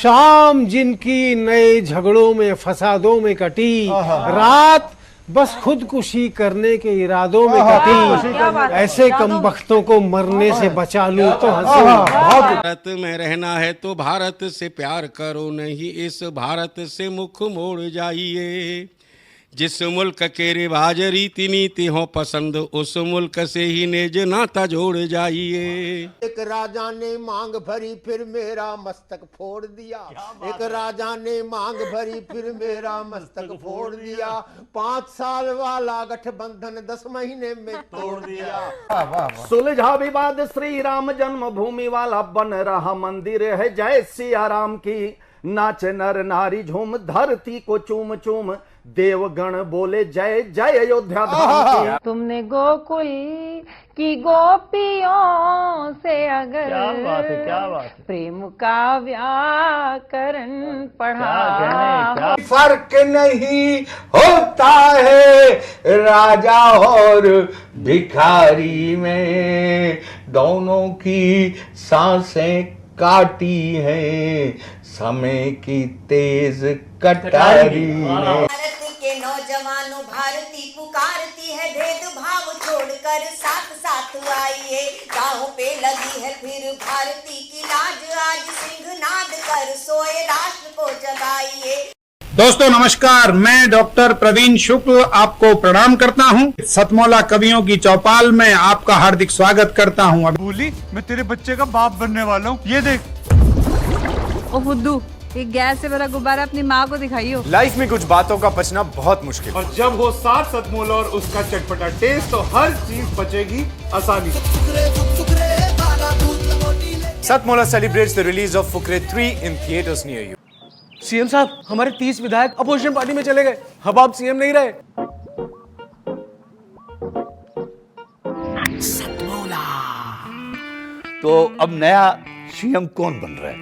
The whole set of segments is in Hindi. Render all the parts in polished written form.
शाम जिनकी नए झगड़ों में फसादों में कटी, रात बस खुदकुशी करने के इरादों में कटी, ऐसे कमबख्तों को मरने से बचा लूं तो हंसूं। भारत में रहना है तो भारत से प्यार करो, नहीं इस भारत से मुख मोड़ जाइए। जिस मुल्क के रिवाज रीति नीति हो पसंद, उस मुल्क से ही नेज नाता जोड़ जाइए। एक राजा ने मांग भरी फिर मेरा मस्तक फोड़ दिया, एक राजा ने मांग भरी फिर मेरा मस्तक फोड़ दिया। 5 साल वाला गठबंधन 10 महीने में तोड़ दिया। सुलझा विवाद श्री राम जन्मभूमि वाला, बन रहा मंदिर है जय सिया राम की। नाच नर नारी झूम धरती को चूम चूम, देवगण बोले जय जय अयोध्या धाम की। तुमने गोकुल की गोपियों से अगर क्या बात है। प्रेम का व्याकरण पढ़ा, फर्क नहीं होता है राजा और भिखारी में, दोनों की सांसें काटी हैं समय की तेज कटारी ने। भारत के नौजवानों भारती पुकारती है, भेदभाव छोड़कर साथ साथ आइए। गाँव पे लगी है फिर भारती की लाज, आज सिंहनाद कर सोए राष्ट्र को जगाइए। दोस्तों नमस्कार, मैं डॉक्टर प्रवीण शुक्ल आपको प्रणाम करता हूं। सतमौला कवियों की चौपाल में आपका हार्दिक स्वागत करता हूं। बोली मैं तेरे बच्चे का बाप बनने वाला हूं, ये देख। ओ फुद्दू, एक गैस से भरा गुब्बारा अपनी माँ को दिखाइयो। लाइफ में कुछ बातों का बचना बहुत मुश्किल, और जब हो साथ सतमौला और उसका चटपटा टेस्ट, तो हर चीज बचेगी आसानी से। सतमौला celebrates the release of Fukrey 3 in theaters near you. CM साहब, हमारे 30 विधायक अपोजिशन पार्टी में चले गए, अब आप सीएम नहीं रहे। सतमौला तो अब नया सीएम कौन बन रहा है?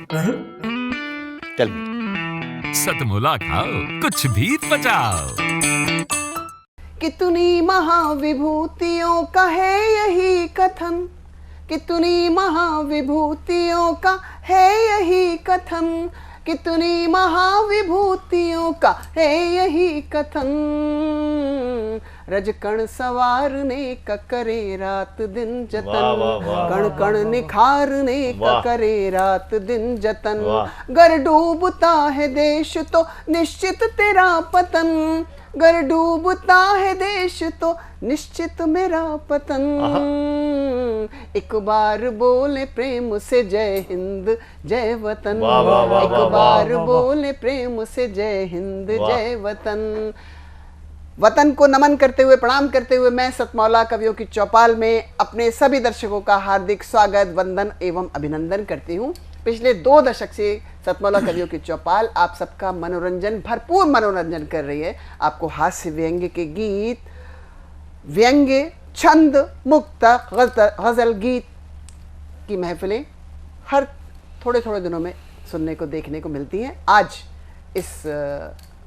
Tell me. सतमौला खाओ, कुछ भी बचाओ। कितनी महाविभूतियों का है यही कथन, कितनी महाविभूतियों का है यही कथन, कितनी महाविभूतियों का है यही कथन। रजकण सवारने का करे रात दिन जतन, कण कण निखारने का करे रात दिन जतन। गर डूबता है देश तो निश्चित तेरा पतन, गर डूबता है देश तो निश्चित मेरा पतन। एक बार बोले प्रेम से जय हिंद जय वतन, एक बार बोले प्रेम से जय हिंद जय वतन। वतन को नमन करते हुए, प्रणाम करते हुए मैं सतमौला कवियों की चौपाल में अपने सभी दर्शकों का हार्दिक स्वागत, वंदन एवं अभिनंदन करती हूँ। पिछले 2 दशक से सतमौला कवियों की चौपाल आप सबका मनोरंजन, भरपूर मनोरंजन कर रही है। आपको हास्य व्यंग्य के गीत, व्यंग्य, छंद, मुक्ता, गजल, गीत की महफिलें हर थोड़े थोड़े दिनों में सुनने को, देखने को मिलती हैं। आज इस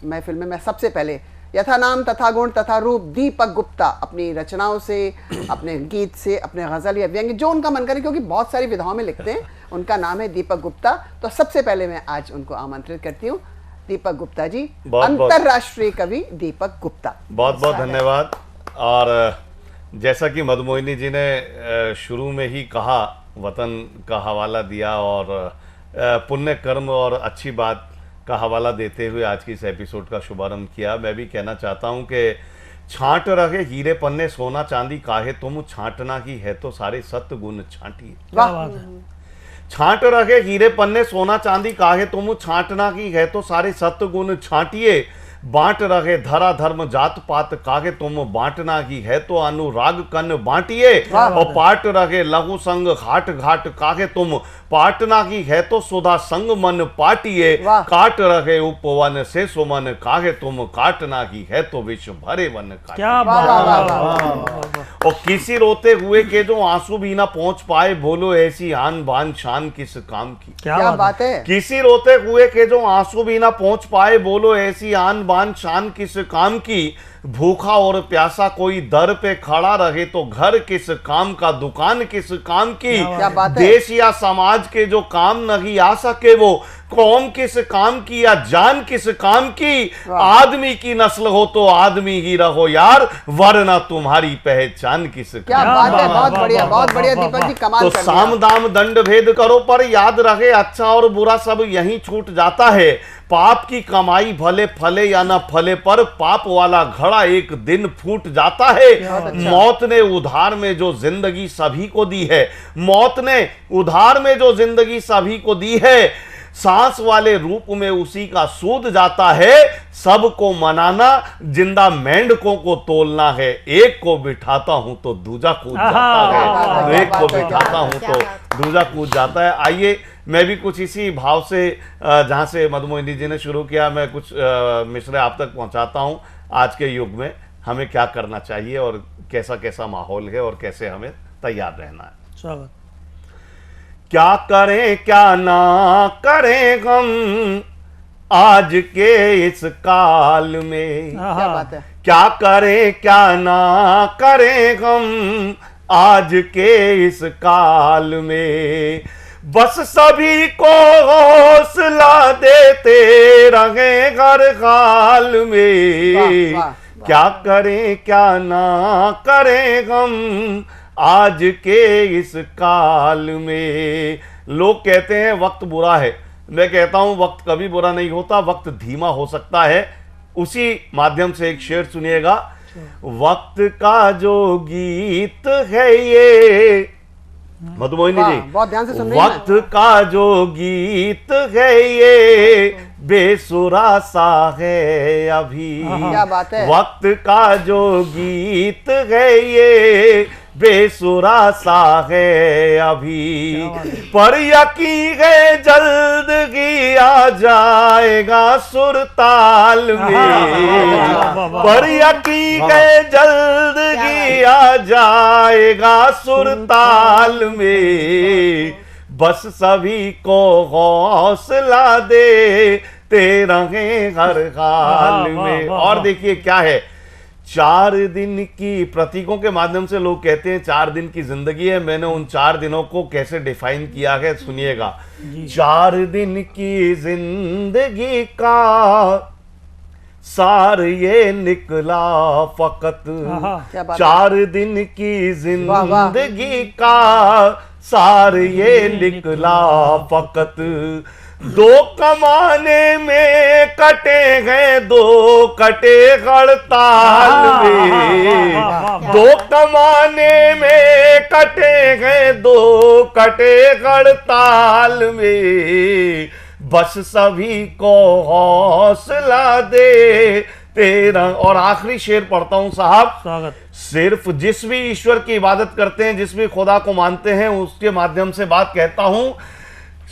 महफिल में मैं सबसे पहले यथा नाम तथा गुण तथा रूप दीपक गुप्ता अपनी रचनाओं से, अपने गीत से, अपने गजल या व्यंग्य जो उनका मन करे, क्योंकि बहुत सारी विधाओं में लिखते हैं, उनका नाम है दीपक गुप्ता। तो सबसे पहले मैं आज उनको आमंत्रित करती हूँ। दीपक गुप्ता जी, अंतरराष्ट्रीय कवि दीपक गुप्ता, बहुत बहुत धन्यवाद। और जैसा कि मधुमोहिनी जी ने शुरू में ही कहा, वतन का हवाला दिया और पुण्य कर्म और अच्छी बात का हवाला देते हुए आज की इस एपिसोड का शुभारंभ किया। मैं भी कहना चाहता हूं कि छांट रहे हीरे पन्ने सोना चांदी, काहे तुम छांटना की है तो सारे सत्य गुण छांटिए। छांट रहे हीरे पन्ने सोना चांदी, काहे तुम छांटना की है तो सारे सत्य गुण छांटिए। बांट रहे धरा धर्म जात पात, काहे तुम बांटना की है तो अनुराग कन बांटिए। और पाट रहे लघु संग घाट घाट, काहे तुम पाटना की है तो सुधा संग मन पाटिए। काट रहे उपवन से सुमन, काहे तुम काटना की है तो विश्व भरे वन काटिए। क्या बात। और किसी रोते हुए के जो आंसू भी ना पहुंच पाए, बोलो ऐसी आन बान शान किस काम की। क्या बात है। किसी रोते हुए के जो आंसू भी ना पहुंच पाए, बोलो ऐसी आन बान शान किस काम की। भूखा और प्यासा कोई दर पे खड़ा रहे तो घर किस काम का, दुकान किस काम की, क्या बात है। देश या समाज के जो काम नहीं आ सके वो कौम किस काम की या जान किस काम की। आदमी की नस्ल हो तो आदमी ही रहो यार, वरना तुम्हारी पहचान किस क्या बात है, बहुत बढ़िया दीपक जी, कमाल तो कर दिया। साम दाम दंड भेद करो पर याद रहे अच्छा और बुरा सब यहीं छूट जाता है। पाप की कमाई भले फले या ना फले पर पाप वाला घड़ा एक दिन फूट जाता है। मौत ने उधार में जो जिंदगी सभी को दी है, मौत ने उधार में जो जिंदगी सभी को दी है, सांस वाले रूप में उसी का सूद जाता है। सबको मनाना जिंदा मेंढकों को तोलना है, एक को बिठाता हूं तो दूजा कूद जाता है, एक को बिठाता हूं तो दूजा कूद जाता है। आइए मैं भी कुछ इसी भाव से जहां से मधुमोहिनी जी ने शुरू किया, मैं कुछ मिसरे आप तक पहुंचाता हूं। आज के युग में हमें क्या करना चाहिए और कैसा कैसा माहौल है और कैसे हमें तैयार रहना है। क्या करें क्या ना करें हम आज के इस काल में, क्या बात है। क्या करें क्या ना करें हम आज के इस काल में, बस सभी को हौसला देते रहे हर हाल में। क्या करें क्या ना करें हम आज के इस काल में। लोग कहते हैं वक्त बुरा है, मैं कहता हूं वक्त कभी बुरा नहीं होता, वक्त धीमा हो सकता है। उसी माध्यम से एक शेर सुनिएगा। वक्त का जो गीत है ये, मधुमोहिनी जी बहुत ध्यान से सुन रही हैं। वक्त का जो गीत है ये बेसुरा सा है अभी। क्या बात है। वक्त का जो गीत है ये बेसुरा सा है अभी, पर यकीन है जल्द ही आ जाएगा सुरताल में, पर यकीन है जल्द ही आ जाएगा सुरताल में। बस सभी को हौसला दे रहे हर हाल में। और देखिए क्या है, 4 दिन की प्रतीकों के माध्यम से लोग कहते हैं 4 दिन की जिंदगी है। मैंने उन 4 दिनों को कैसे डिफाइन किया है सुनिएगा। 4 दिन की जिंदगी का सार ये निकला फकत, 4 दिन की जिंदगी का सार ये निकला फकत। 2 कमाने में कटे गए 2 कटे हड़ताल में, 2 कमाने में कटे गए 2 कटे हड़ताल में। बस सभी को हौसला दे तेरा। और आखिरी शेर पढ़ता हूं साहब। सिर्फ जिस भी ईश्वर की इबादत करते हैं, जिस भी खुदा को मानते हैं, उसके माध्यम से बात कहता हूं,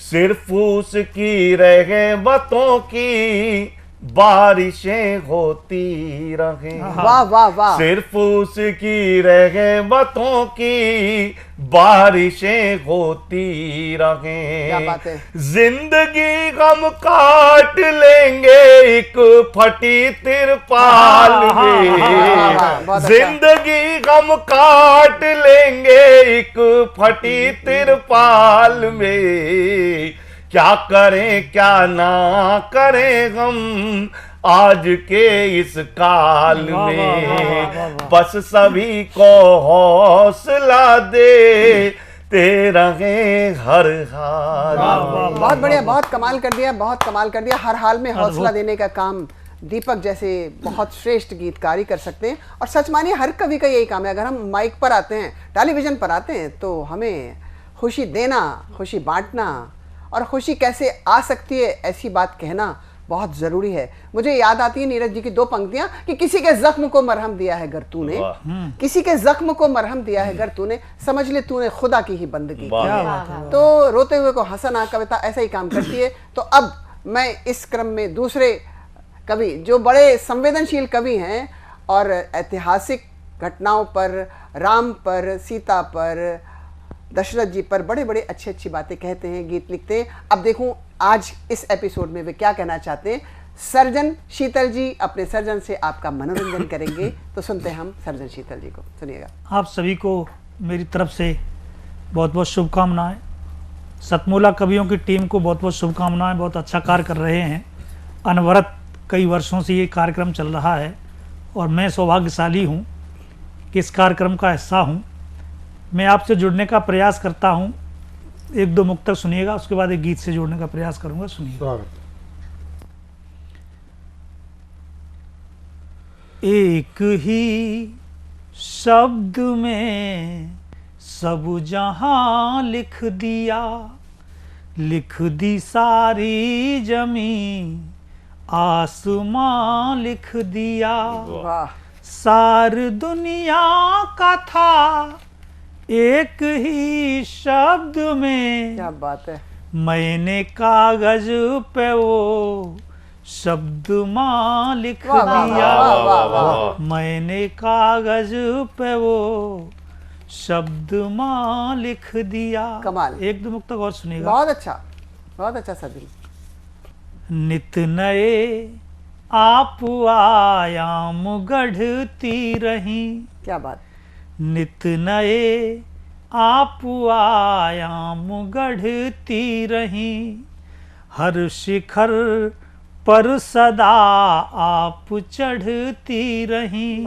सिर्फ उसकी रहमतों की बारिशें होती रहें। वाह वाह वाह। सिर्फ उसकी रहमतों की बारिशें होती रहें। क्या बात है। जिंदगी गम काट लेंगे एक फटी तिरपाल में, जिंदगी गम काट लेंगे एक फटी तिरपाल में। क्या करें क्या ना करें हम आज के इस काल में, बस सभी को हौसला दे रहे हर हाल। बहुत बढ़िया, बहुत कमाल कर दिया, बहुत कमाल कर दिया। हर हाल में हौसला देने का काम दीपक जैसे बहुत श्रेष्ठ गीतकारी कर सकते हैं। और सच मानिए हर कवि का यही काम है। अगर हम माइक पर आते हैं, टेलीविजन पर आते हैं, तो हमें खुशी देना, खुशी बांटना और खुशी कैसे आ सकती है ऐसी बात कहना बहुत ज़रूरी है। मुझे याद आती है नीरज जी की 2 पंक्तियां कि किसी के जख्म को मरहम दिया है गर तूने, किसी के जख्म को मरहम दिया है गर तूने, समझ ले तूने खुदा की ही बंदगी की। तो रोते हुए को हंसना कविता ऐसा ही काम करती है। तो अब मैं इस क्रम में दूसरे कवि जो बड़े संवेदनशील कवि हैं और ऐतिहासिक घटनाओं पर, राम पर, सीता पर, दशरथ जी पर बड़े बड़े अच्छी बातें कहते हैं, गीत लिखते हैं। अब देखूं आज इस एपिसोड में वे क्या कहना चाहते हैं। सर्जन शीतल जी अपने सर्जन से आपका मनोरंजन करेंगे। तो सुनते हैं हम सर्जन शीतल जी को, सुनिएगा। आप सभी को मेरी तरफ से बहुत बहुत शुभकामनाएं। सतमोला कवियों की टीम को बहुत बहुत शुभकामनाएं, बहुत अच्छा कार्य कर रहे हैं। अनवरत कई वर्षों से ये कार्यक्रम चल रहा है और मैं सौभाग्यशाली हूँ कि इस कार्यक्रम का हिस्सा हूँ। मैं आपसे जुड़ने का प्रयास करता हूँ। एक दो मुक्तक सुनिएगा, उसके बाद एक गीत से जोड़ने का प्रयास करूँगा, सुनिएगा। एक ही शब्द में सब जहां लिख दिया, लिख दी सारी जमीन आसमां लिख दिया। सारी दुनिया का था एक ही शब्द में। क्या बात है। मैंने कागज पे वो शब्द मां लिख दिया। मैंने कागज पे वो शब्द मां लिख दिया। कमाल। एक दो मुक्तक और सुनिएगा। बहुत अच्छा सदी। नित नए आप आयाम गढ़ती रही। क्या बात। नित नए आप आयाम गढ़ती रही, हर शिखर पर सदा आप चढ़ती रही।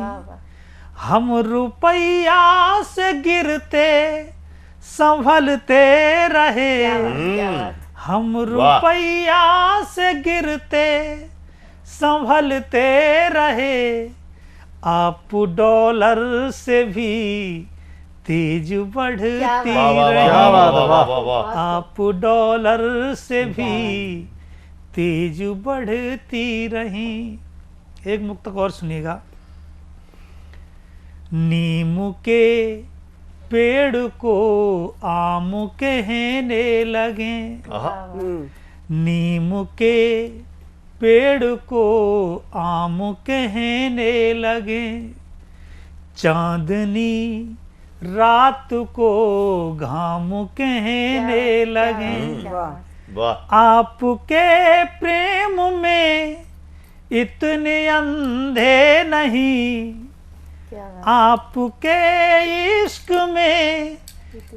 हम रुपया से गिरते संभलते रहे। हम रुपया से गिरते संभलते रहे, आप डॉलर से भी तेज बढ़ती रहे। आप डॉलर से भी तेज बढ़ती रही। एक मुक्तक और सुनिएगा। नीम के पेड़ को आम कहने लगे। नीम के पेड़ को आम कहने लगे, चांदनी रात को घाम कहने लगे। आपके प्रेम में इतने अंधे नहीं, आपके इश्क में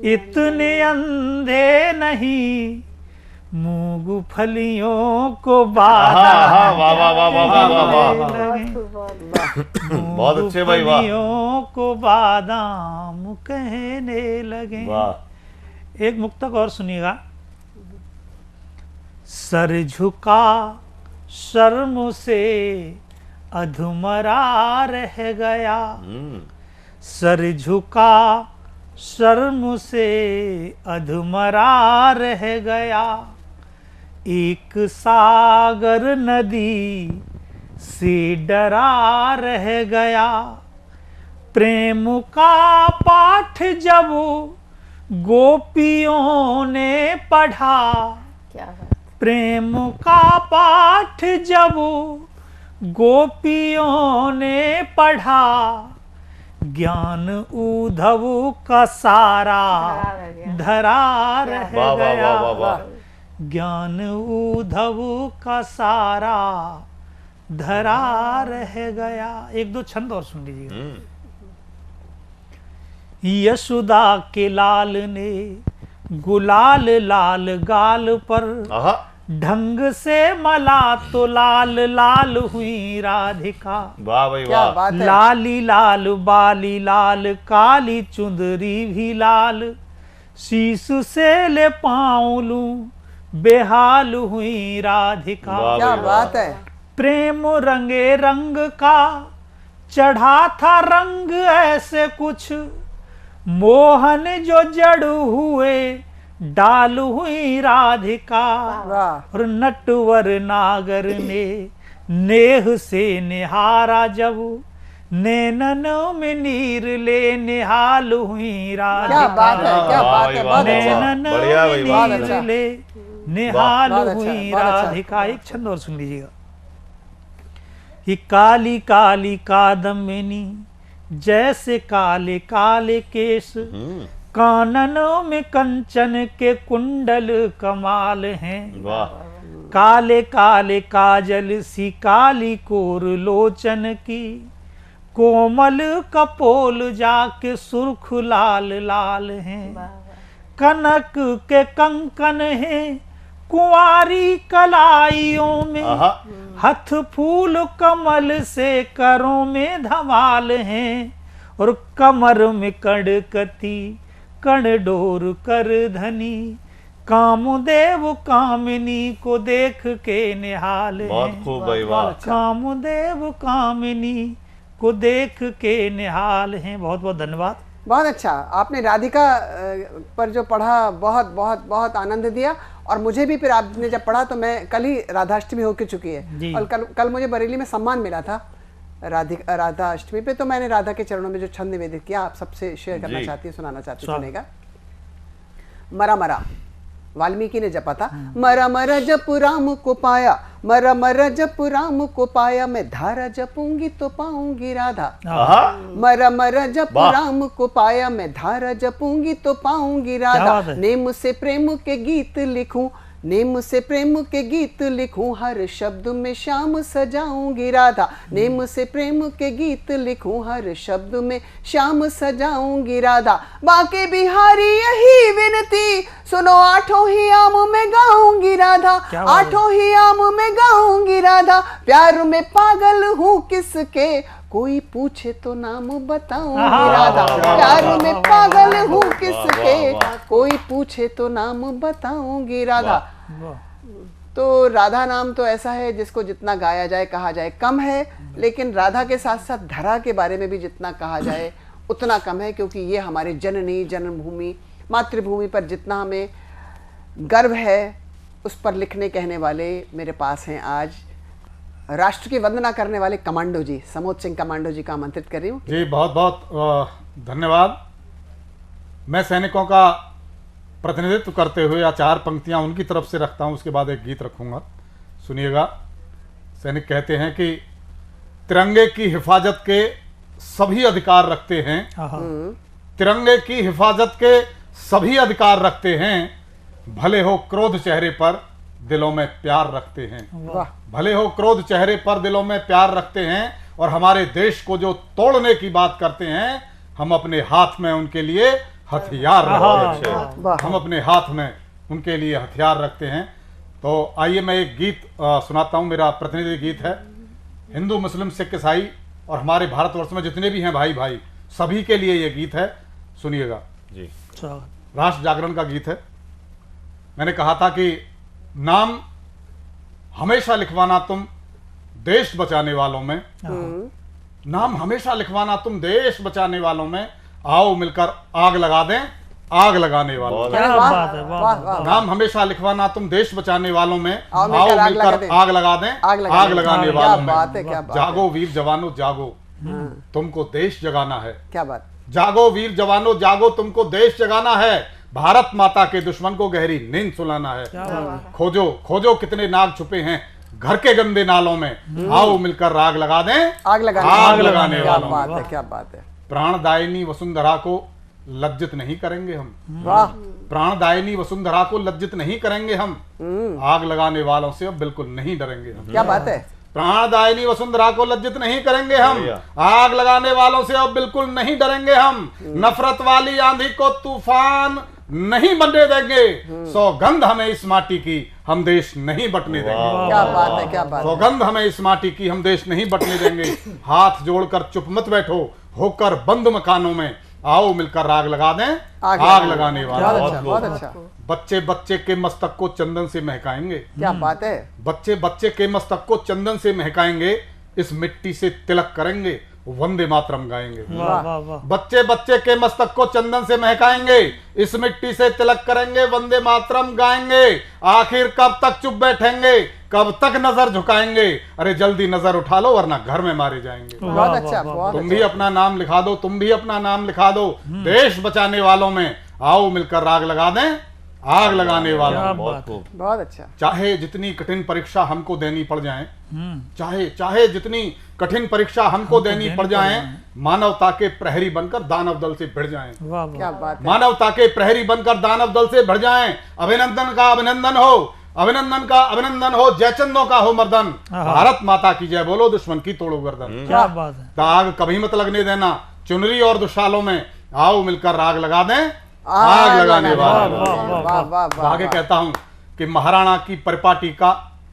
इतने अंधे नहीं, मूंगफलियों को बहुत अच्छे भाई, वाह। मूंगफलियों को बादाम कहने लगे। एक मुक्तक और सुनिएगा। सर झुका शर्म से अधमरा रह गया। सर झुका शर्म से अधमरा रह गया, एक सागर नदी से डरा रह गया। प्रेम का पाठ जब गोपियों ने पढ़ा, प्रेम का पाठ जब गोपियों ने पढ़ा, ज्ञान उद्धव का सारा धरा रह गया। ज्ञान उद्धव का सारा धरा रह गया। एक दो छंद और सुन लीजिएगा। यशोदा के लाल ने गुलाल लाल गाल पर ढंग से मला तो लाल लाल हुई राधिका। वाह भाई वाह। लाली लाल बाली लाल, काली चुंदरी भी लाल, शीश से ले पाँव लूं बेहाल हुई राधिका। क्या बात है। प्रेम रंगे रंग का चढ़ा था रंग ऐसे कुछ, मोहन जो जड़ हुए डाल हुई राधिका। और नटवर नागर ने नेह से निहारा जब, नैनन में नीर ले निहाल हुई राधिका। क्या बात है, क्या बात है, बहुत अच्छा। नैनन बढ़िया भाई, में बहुत नीर अच्छा। ले निहाल बहुत अच्छा, हुई बहुत अच्छा। राधिका। एक छंद और सुन लीजिएगा। कि काली काली कादम्बिनी जैसे काले काले केश, काननों में कंचन के कुंडल कमाल हैं। काले काले काजल सी काली कोर लोचन की, कोमल कपोल जाके सुर्ख लाल लाल हैं, कनक के कंकन हैं कुंवारी कलाइयों में, हथ फूल कमल से करों में धमाल हैं, और कमर में कड़कती कण डोर कर धनी, कामदेव कामिनी को देख के निहाल हैं। बहुत खूब भाई, वाह। कामदेव कामिनी को देख के निहाल हैं। बहुत बहुत धन्यवाद। बहुत अच्छा, आपने राधिका पर जो पढ़ा बहुत बहुत बहुत आनंद दिया, और मुझे भी फिर आपने जब पढ़ा तो मैं कल ही राधाष्टमी होके चुकी है, और कल मुझे बरेली में सम्मान मिला था राधा अष्टमी पे, तो मैंने राधा के चरणों में जो छंद निवेदित किया आप सबसे शेयर करना चाहती हूँ, सुनाना चाहती हूँ। सुनेगा। मरा मरा वाल्मीकि ने जपा था। मरा मरा जप राम को पाया, मरा मरा जप राम को पाया, मैं धारा जपूंगी तो पाऊंगी राधा। मरा मरा जप राम को पाया, मैं धारा जपूंगी तो पाऊंगी राधा। नेम से प्रेम के गीत लिखूं, नेम से प्रेम के गीत लिखूं, हर शब्द में श्याम सजाऊंगी राधा। नेम से प्रेम के गीत लिखूं, हर शब्द में श्याम सजाऊंगी राधा। बाके बिहारी यही विनती, सुनो आठों ही आम में गाऊंगी राधा, आठों ही आम में गाऊंगी राधा। प्यार में पागल हूँ किसके, कोई पूछे तो नाम बताऊंगी राधा। प्यार में पागल हूँ किसके, कोई पूछे तो नाम बताऊंगी राधा। तो राधा नाम तो ऐसा है जिसको जितना गाया जाए कहा जाए कम है, लेकिन राधा के साथ साथ धरा के बारे में भी जितना कहा जाए उतना कम है, क्योंकि ये हमारे जननी जन्मभूमि मातृभूमि पर जितना हमें गर्व है उस पर लिखने कहने वाले मेरे पास हैं आज। राष्ट्र की वंदना करने वाले कमांडो जी, समोद सिंह कमांडो जी का आमंत्रित कर रही हूँ। जी बहुत बहुत धन्यवाद। मैं सैनिकों का प्रतिनिधित्व करते हुए या 4 पंक्तियां उनकी तरफ से रखता हूं, उसके बाद एक गीत रखूंगा, सुनिएगा। सैनिक कहते हैं कि तिरंगे की हिफाजत के सभी अधिकार रखते हैं, तिरंगे की हिफाजत के सभी अधिकार रखते हैं, भले हो क्रोध चेहरे पर दिलों में प्यार रखते हैं। भले हो क्रोध चेहरे पर दिलों में प्यार रखते हैं, और हमारे देश को जो तोड़ने की बात करते हैं, हम अपने हाथ में उनके लिए हथियार रखते हैं। हम अपने हाथ में उनके लिए हथियार रखते हैं। तो आइए मैं एक गीत सुनाता हूं, मेरा प्रतिनिधि गीत है। हिंदू मुस्लिम सिख ईसाई और हमारे भारतवर्ष में जितने भी हैं भाई भाई, सभी के लिए ये गीत है, सुनिएगा जी। राष्ट्र जागरण का गीत है। मैंने कहा था कि नाम हमेशा लिखवाना तुम देश बचाने वालों में, नाम हमेशा लिखवाना तुम देश बचाने वालों में, आओ मिलकर आग लगा दें आग लगाने वालों में। नाम हमेशा लिखवाना तुम देश बचाने वालों में, आओ मिलकर आग लगा दें आग लगाने वालों में। जागो वीर जवानों जागो, तुमको देश जगाना है। क्या बात। जागो वीर जवानों जागो, तुमको देश जगाना है, भारत माता के दुश्मन को गहरी नींद सुलाना है। खोजो खोजो कितने नाग छुपे हैं घर के गंदे नालों में, आओ मिलकर आग लगा दें आग लगाने वालों में। क्या बात है। प्राणदायिनी वसुंधरा को लज्जित नहीं करेंगे हम, प्राणदायिनी वसुंधरा को लज्जित नहीं करेंगे हम, आग लगाने वालों से अब बिल्कुल नहीं डरेंगे हम। क्या बात है। प्राणदायिनी वसुंधरा को लज्जित नहीं करेंगे हम, आग लगाने वालों से अब बिल्कुल नहीं डरेंगे हम। नफरत वाली आंधी को तूफान नहीं बनने देंगे, सौगंध हमें इस माटी की, हम देश नहीं बटने देंगे। क्या बात है, क्या बात है। सौगंध हमें इस माटी की, हम देश नहीं बटने देंगे। हाथ जोड़कर चुप मत बैठो, होकर बंद मकानों में, आओ मिलकर आग लगा दें आग लगाने वाला। बहुत अच्छा। बच्चे बच्चे के मस्तक को चंदन से महकाएंगे। क्या बात है। बच्चे बच्चे के मस्तक को चंदन से महकाएंगे, इस मिट्टी से तिलक करेंगे, वंदे मातरम गाएंगे। बच्चे बच्चे के मस्तक को चंदन से महकाएंगे, इस मिट्टी से तिलक करेंगे, वंदे मातरम गाएंगे। आखिर कब तक चुप बैठेंगे, कब तक नजर झुकाएंगे, अरे जल्दी नजर उठा लो वरना घर में मारे जाएंगे। बहुत अच्छा। तुम भी अपना नाम लिखा दो, तुम भी अपना नाम लिखा दो देश बचाने वालों में, आओ मिलकर आग लगा दें आग लगाने वालों में। बहुत अच्छा। चाहे जितनी कठिन परीक्षा हमको देनी पड़ जाए, चाहे जितनी कठिन परीक्षा हमको देनी पड़ जाए, मानवता के प्रहरी बनकर दानव दल से भिड़ जाएं। क्या बात है। मानवता के प्रहरी बनकर दानव दल से भिड़ जाएं। अभिनंदन का अभिनंदन हो, अभिनंदन हो, जयचंदों का हो मर्दन, भारत माता की जय बोलो, दुश्मन की तोड़ो गर्दन। क्या बात है। दाग कभी मत लगने देना चुनरी और दुशालों में, आओ मिलकर राग लगा दें आग लगाने वाले। आगे कहता हूं कि महाराणा की परिपाटी का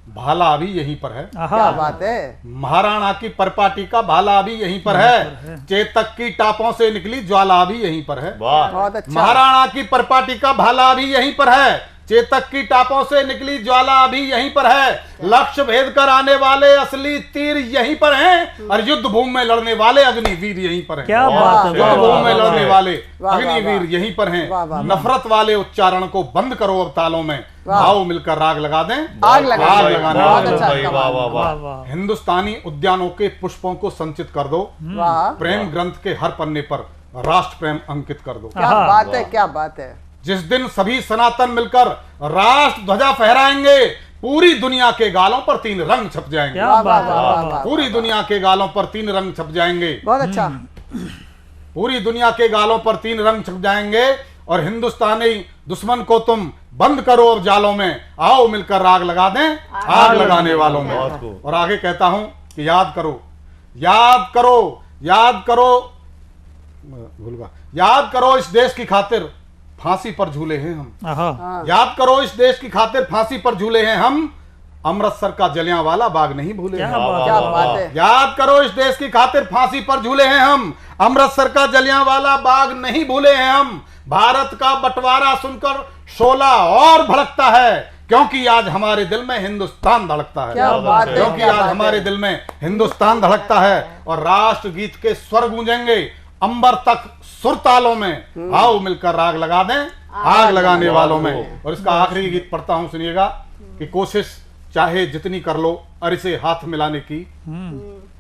भाला अभी यहीं पर है। क्या बात है। महाराणा की परिपाटी का भाला अभी यहीं पर है, चेतक की टापों से निकली ज्वाला भी यहीं पर है। बहुत अच्छा। महाराणा की परिपाटी का भाला भी यहीं पर है, चेतक की टापों से निकली ज्वाला भी यहीं पर है, लक्ष्य भेद कर आने वाले असली तीर यहीं पर हैं, और युद्ध भूमि में लड़ने वाले अग्निवीर यहीं पर हैं। क्या बात है। युद्ध भूमि में लड़ने वाले अग्निवीर यहीं पर हैं। नफरत वाले उच्चारण को बंद करो अब तालों में, आओ मिलकर राग लगा दें आग लगाने वाले। हिंदुस्तानी उद्यानों के पुष्पों को संचित कर दो, प्रेम ग्रंथ के हर पन्ने पर राष्ट्र प्रेम अंकित कर दो। क्या बात है, क्या बात है। जिस दिन सभी सनातन मिलकर राष्ट्र ध्वजा फहराएंगे, पूरी दुनिया के गालों पर 3 रंग छप जाएंगे। पूरी दुनिया के गालों पर 3 रंग छप जाएंगे। बहुत अच्छा। पूरी दुनिया के गालों पर 3 रंग छप जाएंगे, और हिंदुस्तानी दुश्मन को तुम बंद करो अब जालों में, आओ मिलकर राग लगा दें आग लगाने वालों में। और आगे कहता हूं कि याद करो, याद करो, याद करो, भूल गया, याद करो इस देश की खातिर फांसी पर झूले हैं हम। याद करो इस देश की खातिर फांसी पर झूले हैं हम, अमृतसर का जलियांवाला बाग नहीं भूले। क्या बात है। याद करो इस देश की खातिर फांसी पर झूले हैं हम, अमृतसर का जलियांवाला बाग नहीं भूले हैं हम। भारत का बंटवारा सुनकर शोला और भड़कता है, क्योंकि आज हमारे दिल में हिंदुस्तान धड़कता है। क्योंकि आज हमारे दिल में हिंदुस्तान धड़कता है, और राष्ट्र गीत के स्वर गूंजेंगे अंबर तक सुर तालों में, आओ मिलकर राग लगा दें आग लगाने वालों में। और इसका आखिरी गीत पढ़ता हूं, सुनिएगा कि कोशिश चाहे जितनी कर लो अरसे हाथ मिलाने की,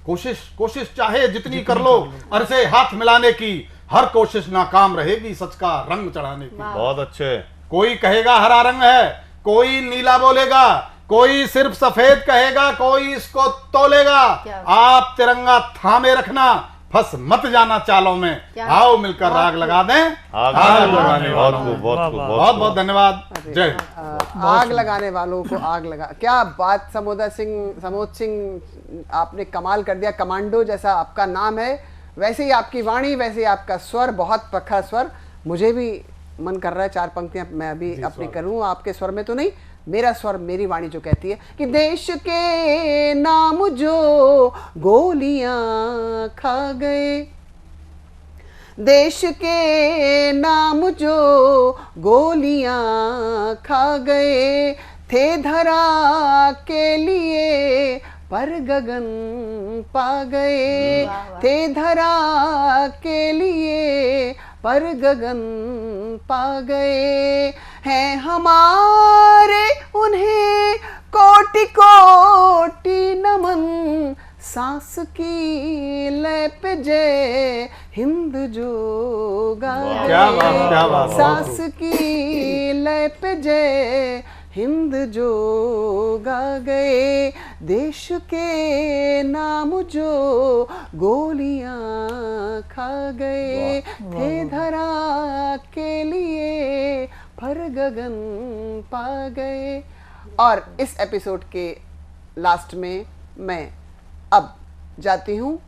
कोशिश चाहे जितनी कर लो अरसे हाथ मिलाने की, हर कोशिश नाकाम रहेगी सच का रंग चढ़ाने की। बहुत अच्छे। कोई कहेगा हरा रंग है, कोई नीला बोलेगा, कोई सिर्फ सफेद कहेगा, कोई इसको तोलेगा। आप तिरंगा थामे रखना, फंस मत जाना चालों में, आओ मिलकर राग लगा दें आग लगाने वालों को। बहुत बहुत धन्यवाद। जय। आग लगाने वालों को आग लगा। क्या बात समोद सिंह, आपने कमाल कर दिया। कमांडो जैसा आपका नाम है, वैसे ही आपकी वाणी, वैसे ही आपका स्वर, बहुत प्रखर स्वर। मुझे भी मन कर रहा है 4 पंक्तियां मैं अभी अपनी करूं, आपके स्वर में तो नहीं, मेरा स्वर, मेरी वाणी जो कहती है कि देश के नाम जो गोलियां खा गए, देश के नाम जो गोलियां खा गए, थे धरा के लिए पर गगन पा गए, थे धरा के लिए पर गगन पा गए, हैं हमारे उन्हें कोटि कोटि नमन, सांस की लय पे जय हिंद जो गाए, सांस की लय पे जय हिंद जो गा गए, देश के नाम जो गोलियां खा गए, थे धरा के लिए पर गगन पा गए। और इस एपिसोड के लास्ट में मैं अब जाती हूँ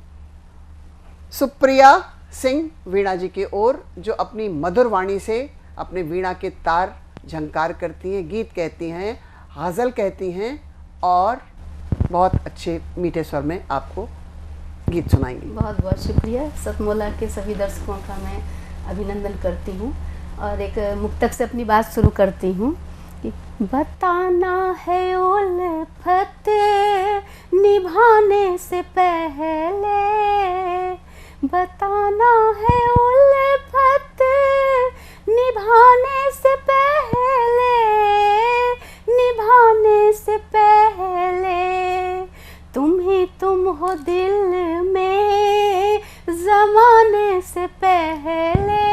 सुप्रिया सिंह वीणा जी की ओर, जो अपनी मधुर वाणी से अपने वीणा के तार झंकार करती हैं, गीत कहती हैं, गज़ल कहती हैं, और बहुत अच्छे मीठे स्वर में आपको गीत सुनाएंगी। बहुत बहुत शुक्रिया। सतमोला के सभी दर्शकों का मैं अभिनंदन करती हूँ, और एक मुक्तक से अपनी बात शुरू करती हूँ कि बताना है उल्फत निभाने से पहले, बताना है उल्फत निभाने से पहले, निभाने से पहले तुम ही तुम हो दिल में, ज़माने से पहले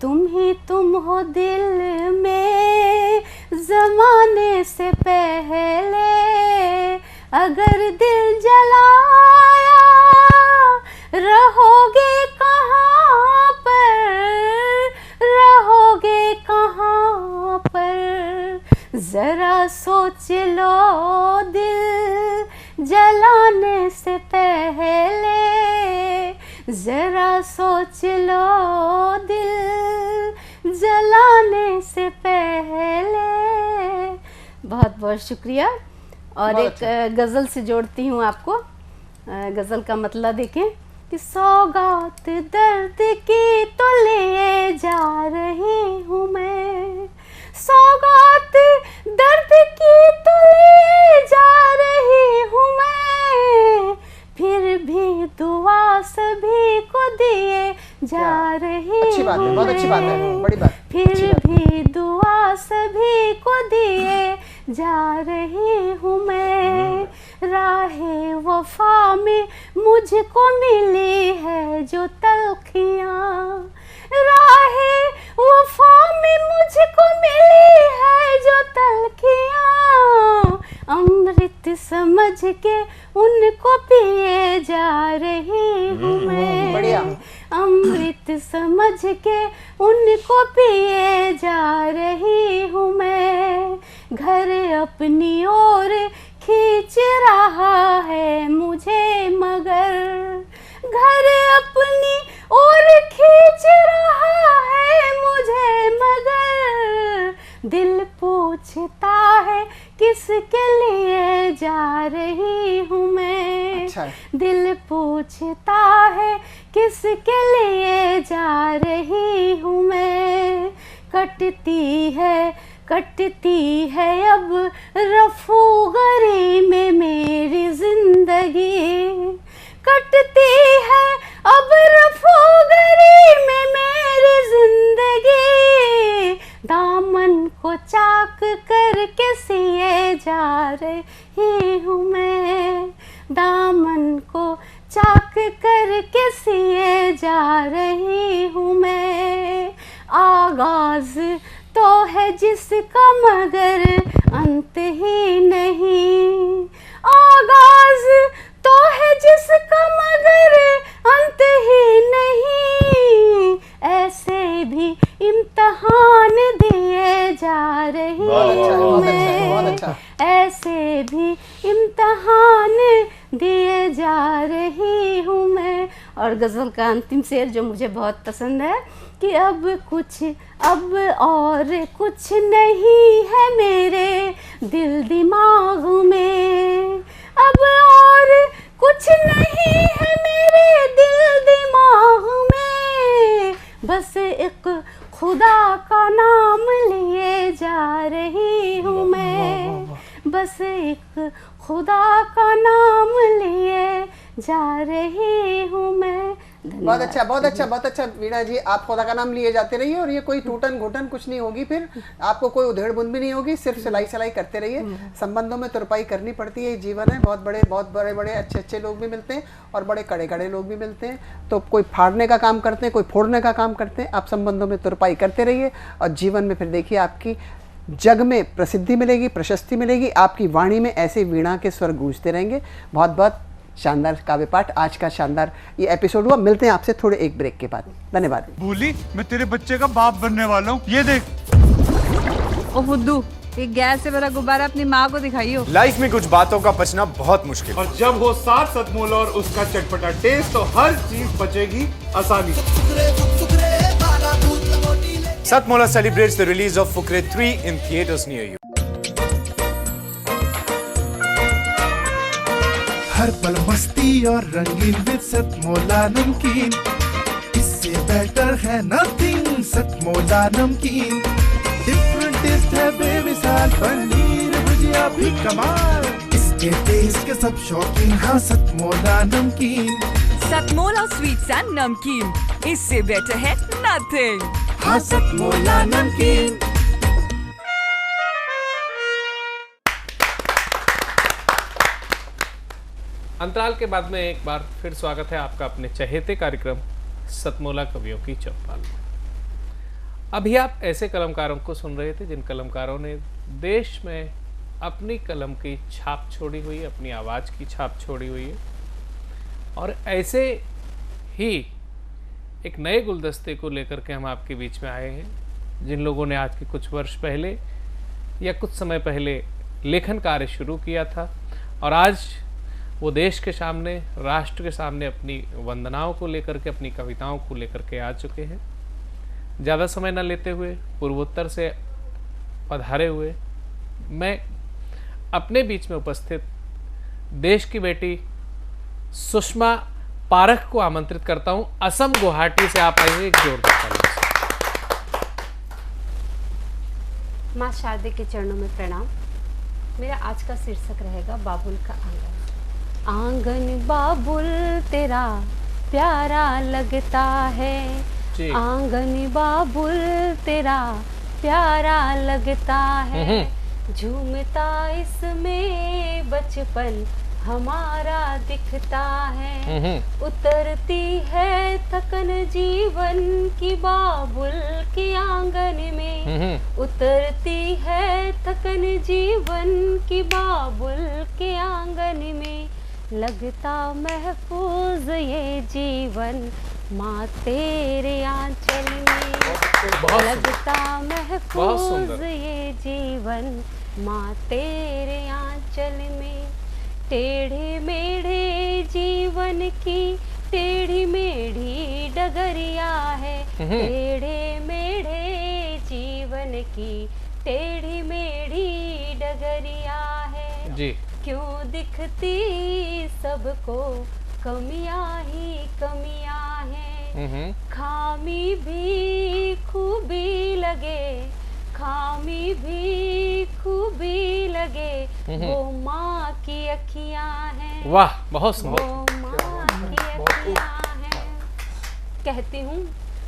तुम ही तुम हो दिल में, ज़माने से पहले। अगर दिल जलाया रहोगे कहाँ पर, रहोगे कहाँ पर, जरा सोच लो दिल जलाने से पहले, जरा सोच लो दिल जलाने से पहले। बहुत बहुत शुक्रिया। और एक गज़ल से जोड़ती हूँ आपको। गज़ल का मतलब देखें कि सौगात दर्द की तो ले जा रही हूँ मैं, सौगात दर्द की तो ले जा रही हूँ मैं, फिर भी दुआ सभी को दिए जा रही अच्छी बात है, बहुत अच्छी बात है, बड़ी बात। फिर भी दुआ सभी को दिए जा रही हूँ मैं। राहे वफा में मुझको मिली है जो तलखियाँ, राहे वफा में मुझको मिली है जो तलखियाँ, अमृत समझ के उनको पिए जा रही हूँ मैं। बढ़िया। अमृत समझ के उनको पिए जा रही हूँ मैं। घर अपनी ओर खींच रहा है मुझे मगर, घर अपनी ओर खींच रहा है मुझे मगर, दिल पूछता है किसके लिए जा रही हूँ मैं। अच्छा। दिल पूछता है किसके लिए जा रही हूँ मैं। कटती है अब रफूगरी में मेरी जिंदगी, कटती है अब रफूगरी में मेरी जिंदगी, दामन को चाक करके सिए जा रही हूँ मैं, दामन को चाक करके सिए जा रही हूँ मैं। आगाज तो है जिसका मगर अंत ही नहीं, आगाज तो है जिसका मगर अंत ही नहीं, ऐसे भी इम्तहान दिए जा रही हूँ मैं, ऐसे भी इम्तहान दिए जा रही हूँ मैं। और गज़ल का अंतिम शेर जो मुझे बहुत पसंद है कि अब और कुछ नहीं है मेरे दिल दिमाग में, अब और कुछ नहीं है मेरे दिल दिमाग में, बस एक खुदा का नाम लिए जा रही हूँ मैं, बस एक खुदा का नाम लिए जा रही हूँ मैं। बहुत अच्छा, बहुत अच्छा, बहुत अच्छा वीणा जी। आप खुदा का नाम लिए जाते रहिए और ये कोई टूटन घुटन कुछ नहीं होगी, फिर आपको कोई उधेड़ बुन भी नहीं होगी, सिर्फ सिलाई करते रहिए। संबंधों में तुरपाई करनी पड़ती है, जीवन है। बहुत बड़े बड़े अच्छे लोग भी मिलते हैं और बड़े कड़े लोग भी मिलते हैं। तो कोई फाड़ने का काम करते हैं, कोई फोड़ने का काम करते हैं। आप संबंधों में तुरपाई करते रहिए और जीवन में फिर देखिए आपकी जग में प्रसिद्धि मिलेगी, प्रशस्ति मिलेगी। आपकी वाणी में ऐसे वीणा के स्वर गूंजते रहेंगे। बहुत बहुत शानदार काव्य पाठ, आज का शानदार ये एपिसोड हुआ। मिलते हैं आपसे थोड़े एक ब्रेक के बाद। धन्यवाद। भूली, मैं तेरे बच्चे का बाप बनने वाला हूँ, ये देख। ओ फुद्दू, एक गैस से भरा गुब्बारा अपनी माँ को दिखाइयो। लाइफ में कुछ बातों का बचना बहुत मुश्किल है। और जब हो साथ सतमोला और उसका चटपटा टेस्ट तो हर चीज बचेगी आसानी से। Satmola celebrates the release of Fukre 3 in theaters near you. हर पल मस्ती और रंगीन विद सतमोला नमकीन, इससे बेटर है नथिंग। सतमोला नमकीन डिफरेंट टेस्ट है बेमिसाल, पनीर भुजिया भी कमाल, इसके टेस्ट के सब शौकीन। हाँ सतमोला नमकीन, सतमोला स्वीट्स एंड नमकीन, इससे बेटर है नथिंग। हाँ सतमोला नमकीन। अंतराल के बाद में एक बार फिर स्वागत है आपका अपने चहेते कार्यक्रम सतमोला कवियों की चौपाल में। अभी आप ऐसे कलमकारों को सुन रहे थे जिन कलमकारों ने देश में अपनी कलम की छाप छोड़ी हुई है, अपनी आवाज़ की छाप छोड़ी हुई है। और ऐसे ही एक नए गुलदस्ते को लेकर के हम आपके बीच में आए हैं, जिन लोगों ने आज के कुछ वर्ष पहले या कुछ समय पहले लेखन कार्य शुरू किया था और आज वो देश के सामने, राष्ट्र के सामने अपनी वंदनाओं को लेकर के, अपनी कविताओं को लेकर के आ चुके हैं। ज़्यादा समय न लेते हुए पूर्वोत्तर से पधारे हुए मैं अपने बीच में उपस्थित देश की बेटी सुषमा पारख को आमंत्रित करता हूं। असम गुवाहाटी से आप आए, एक जोरदार ताली। माँ शारदे के चरणों में प्रणाम। मेरा आज का शीर्षक रहेगा बाबुल का आंगन। आंगन बाबुल तेरा प्यारा लगता है, आंगन बाबुल तेरा प्यारा लगता है, झूमता इसमें बचपन हमारा दिखता है, उतरती है थकन जीवन की बाबुल के आंगन में, उतरती है थकन जीवन की बाबुल के आंगन में, लगता महफूज ये जीवन माँ तेरे आंचल में, लगता महफूज ये जीवन माँ तेरे आंचल में, टेढ़े मेढ़े जीवन की टेढ़ी मेढ़ी डगरिया है, टेढ़े मेढ़े जीवन की टेढ़ी मेढ़ी डगरिया है जी। क्यों दिखती सबको कमियां ही कमियां हैं, खामी भी खूबी लगे, खामी भी खूबी लगे, वो माँ की अखियां हैं। वाह, बहुत सुंदर। वो माँ की अखियां हैं। कहती हूँ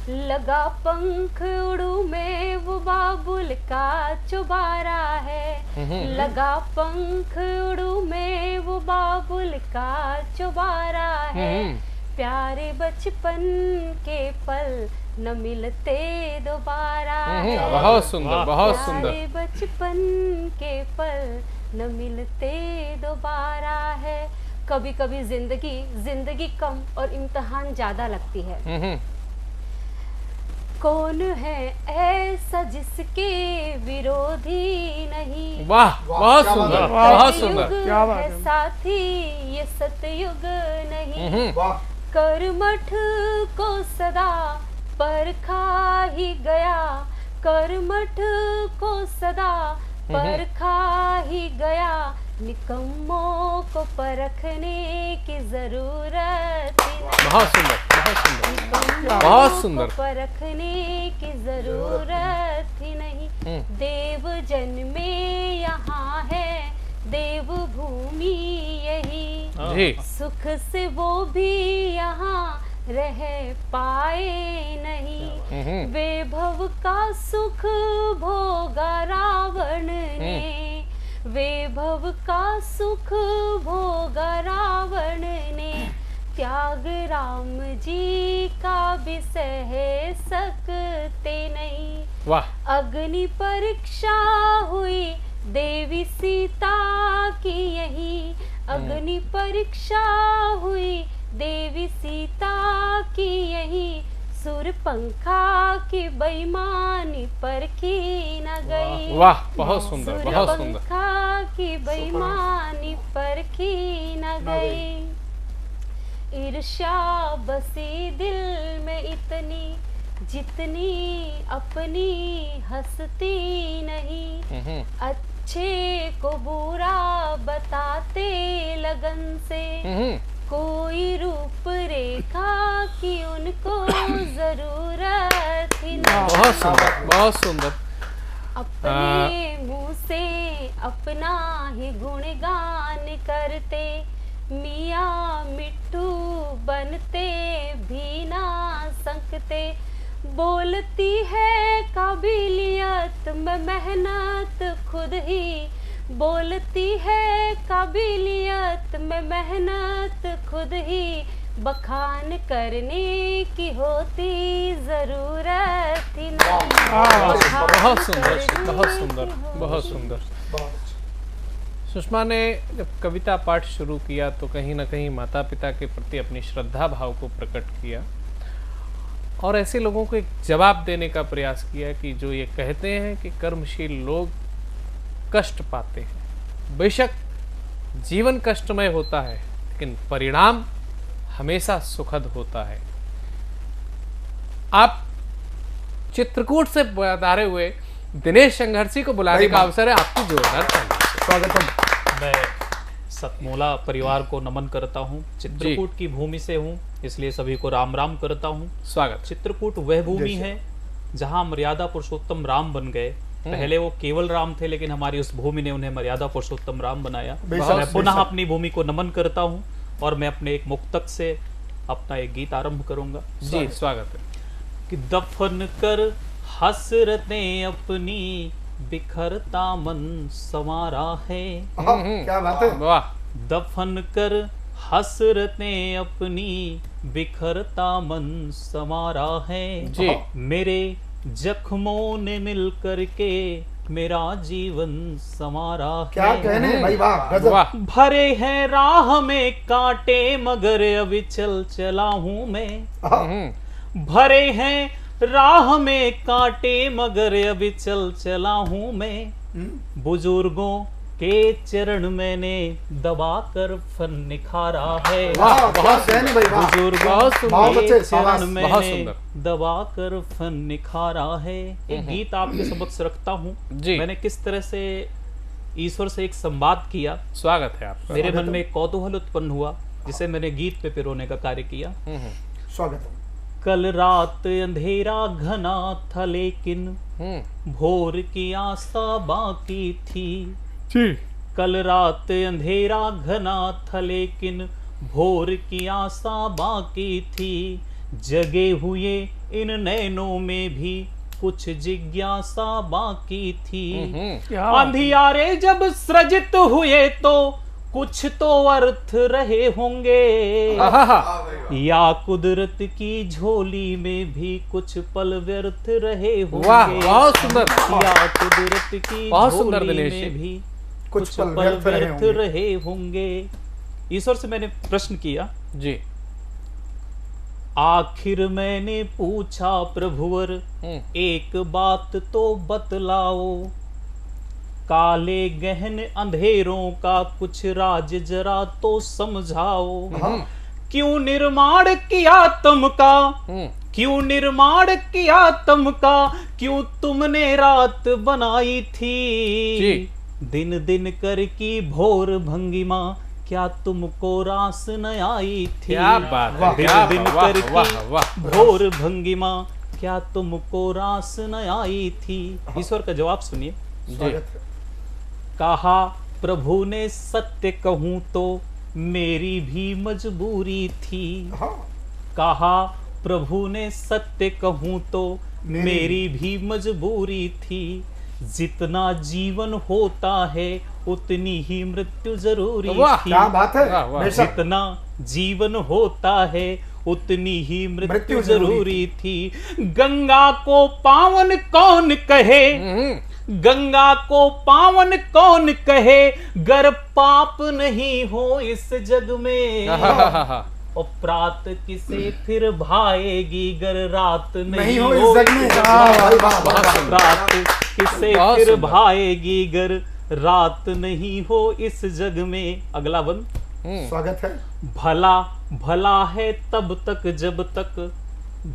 लगा पंख उड़ू में वो बाबुल का चुबारा है, लगा पंख उड़ू में वो बाबुल का चुबारा है, प्यारे बचपन के पल न मिलते दोबारा है, बहुत सुंदर, बहुत सुंदर। प्यारे बचपन के पल न मिलते दोबारा है। कभी कभी जिंदगी कम और इम्तिहान ज्यादा लगती है। कौन है ऐसा जिसके विरोधी नहीं, वाह, बहुत सुंदर, बहुत सुंदर। क्या बात है साथी, ये सतयुग नहीं, कर्मठ को सदा परखा ही गया, कर्मठ को सदा परखा ही गया, निकम्मों को परखने की जरूरत ही नहीं, बहुत सुंदर, बहुत सुंदर, बहुत सुंदर। परखने की जरूरत ही नहीं, देव जन्मे यहाँ है, देव भूमि यही, सुख से वो भी यहाँ रह पाए नहीं, वैभव का सुख भोगा रावण ने, वैभव का सुख भोगा रावण ने, त्याग राम जी का भी सह सकते नहीं। वाह। अग्नि परीक्षा हुई देवी सीता की यही, अग्नि परीक्षा हुई देवी सीता की यही, सुरपंखा की बेईमानी परखी न गई। वाह, बहुत सुंदर, बहुत सुंदर। सुरपंखा की बेईमानी परखी न गई, ईर्ष्या बसी दिल में इतनी जितनी अपनी हंसती नहीं, अच्छे को बुरा बताते लगन से, कोई रूप रेखा की उनको जरूरत ही नहीं। बहुत सुंदर, बहुत सुंदर। अपने मुंह से अपना ही गुणगान करते, मियाँ मिट्टू बनते भी ना सकते, बोलती है काबिलियत में मेहनत खुद ही, बोलती है काबिलियत में मेहनत खुद ही, बखान करने की होती जरूरत ही नहीं। बहुत सुंदर, बहुत सुंदर, बहुत सुंदर। सुषमा ने जब कविता पाठ शुरू किया तो कहीं ना कहीं माता पिता के प्रति अपनी श्रद्धा भाव को प्रकट किया और ऐसे लोगों को एक जवाब देने का प्रयास किया कि जो ये कहते हैं कि कर्मशील लोग कष्ट पाते हैं। बेशक जीवन कष्टमय होता है, लेकिन परिणाम हमेशा सुखद होता है। आप चित्रकूट से बता हुए दिनेश संघर्षी को बुलाने का अवसर है, आपकी जोरदार स्वागत है। मैं सतमोला परिवार को नमन करता हूँ। चित्रकूट की भूमि से हूँ, इसलिए सभी को राम राम करता हूँ। स्वागत। चित्रकूट वह भूमि है जहाँ मर्यादा पुरुषोत्तम राम बन गए। पहले वो केवल राम थे, लेकिन हमारी उस भूमि ने उन्हें मर्यादा पुरुषोत्तम राम बनाया। मैं पुनः अपनी भूमि को नमन करता हूँ और मैं अपने एक मुक्तक से अपना एक गीत आरंभ करूंगा। जी स्वागत है। कि दफन कर हसरतें अपनी बिखरता मन संवारा है। क्या बात है, वाह। दफन कर हसरतें अपनी बिखरता मन संवारा है जी। मेरे जख्मों ने मिल करके मेरा जीवन संवारा है। क्या कहने भाई, वाह गजब। भरे हैं राह में कांटे मगर अभी चल चला हूं मैं। भरे हैं राह में कांटे मगर अभी चल चला हूं मैं। बुजुर्गों के चरण मैंने दबा कर फन निखारा है। बुजुर्गों के चरण मैंने दबा कर फन निखारा है। एक गीत आपके समक्ष रखता हूँ। मैंने किस तरह से ईश्वर से एक संवाद किया। स्वागत है आपका। मेरे मन में एक कौतूहल उत्पन्न हुआ, जिसे मैंने गीत पे पिरोने का कार्य किया। स्वागत है। कल रात अंधेरा घना था, लेकिन भोर की आशा बाकी थी। कल रात अंधेरा घना था, लेकिन भोर की आशा बाकी थी। जगे हुए इन नैनों में भी कुछ जिज्ञासा बाकी थी। अंधियारे जब सृजित हुए तो कुछ तो अर्थ रहे होंगे, या कुदरत की झोली में भी कुछ पल व्यर्थ रहे होंगे। बहुत सुंदर। या कुदरत की झोली में भी कुछ पल व्यर्थ रहे होंगे। ईश्वर से मैंने प्रश्न किया जी। आखिर मैंने पूछा प्रभुवर, एक बात तो बतलाओ। काले गहन अंधेरों का कुछ राज जरा तो समझाओ। क्यों निर्माण किया तुम का, क्यों निर्माण किया तुम का, क्यों तुमने रात बनाई थी। दिन दिन कर की भोर भंगिमा, क्या तुमको रास न आई थी। क्या बात है, दिन दिन कर की भोर भंगिमा, क्या तुमको रास न आई थी। ईश्वर का जवाब सुनिए। कहा प्रभु ने सत्य कहूं तो मेरी भी मजबूरी थी। कहा प्रभु ने सत्य कहूं तो मेरी भी मजबूरी थी। जितना जीवन होता है उतनी ही मृत्यु जरूरी थी। क्या बात है। जितना जीवन होता है उतनी ही मृत्यु जरूरी थी। गंगा को पावन कौन कहे, गंगा को पावन कौन कहे, गर पाप नहीं हो इस जग में। और प्रात किसे फिर भाएगी गर रात नहीं हो इस जग में। प्रात किसे फिर भाएगी गर रात नहीं हो इस जग में। अगला बंद। स्वागत है। भला भला है तब तक जब तक,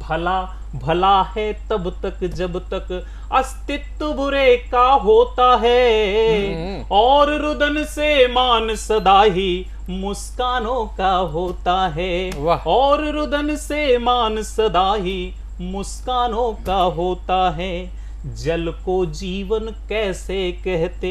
भला भला है तब तक जब तक अस्तित्व बुरे का होता है। और रुदन से मान सदा ही मुस्कानों का होता है। और रुदन से मान सदा ही मुस्कानों का होता है। जल को जीवन कैसे कहते,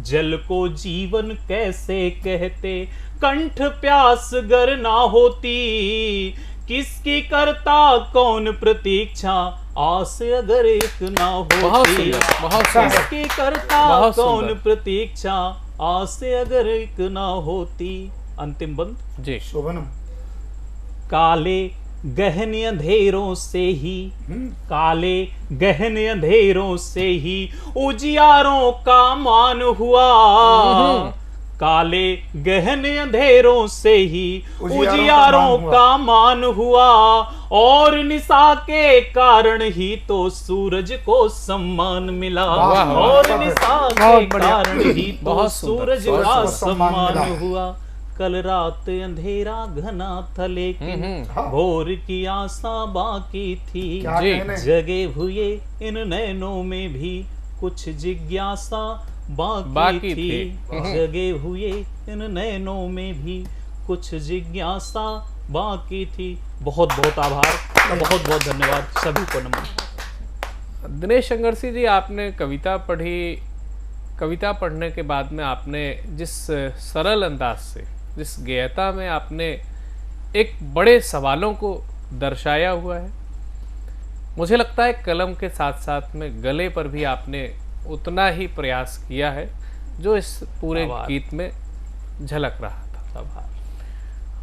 जल को जीवन कैसे कहते, कंठ प्यास गर ना होती। किसकी करता कौन प्रतीक्षा, आस अगर एक ना होती। किसकी करता कौन प्रतीक्षा, आस अगर एक ना होती। अंतिम बंद जी। शोभनम। काले गहन अंधेरों से ही, काले गहन अंधेरों से ही उजियारों का मान हुआ। काले गहन अंधेरों से ही उजियारों का मान हुआ। और निशा के कारण ही तो सूरज को सम्मान मिला, और निशा के कारण ही तो सूरज का सम्मान हुआ। कल रात अंधेरा घना था लेकिन भोर की आशा बाकी थी, जगे हुए इन नैनों में भी कुछ जिज्ञासा बाकी थी, जगे हुए इन नैनों में भी कुछ जिज्ञासा बाकी थी। बहुत बहुत आभार, बहुत बहुत धन्यवाद, सभी को नमन। दिनेश संघर्षी जी, आपने कविता पढ़ी, कविता पढ़ने के बाद में आपने जिस सरल अंदाज से, जिस गेयता में आपने एक बड़े सवालों को दर्शाया हुआ है, मुझे लगता है कलम के साथ साथ में गले पर भी आपने उतना ही प्रयास किया है जो इस पूरे गीत में झलक रहा था।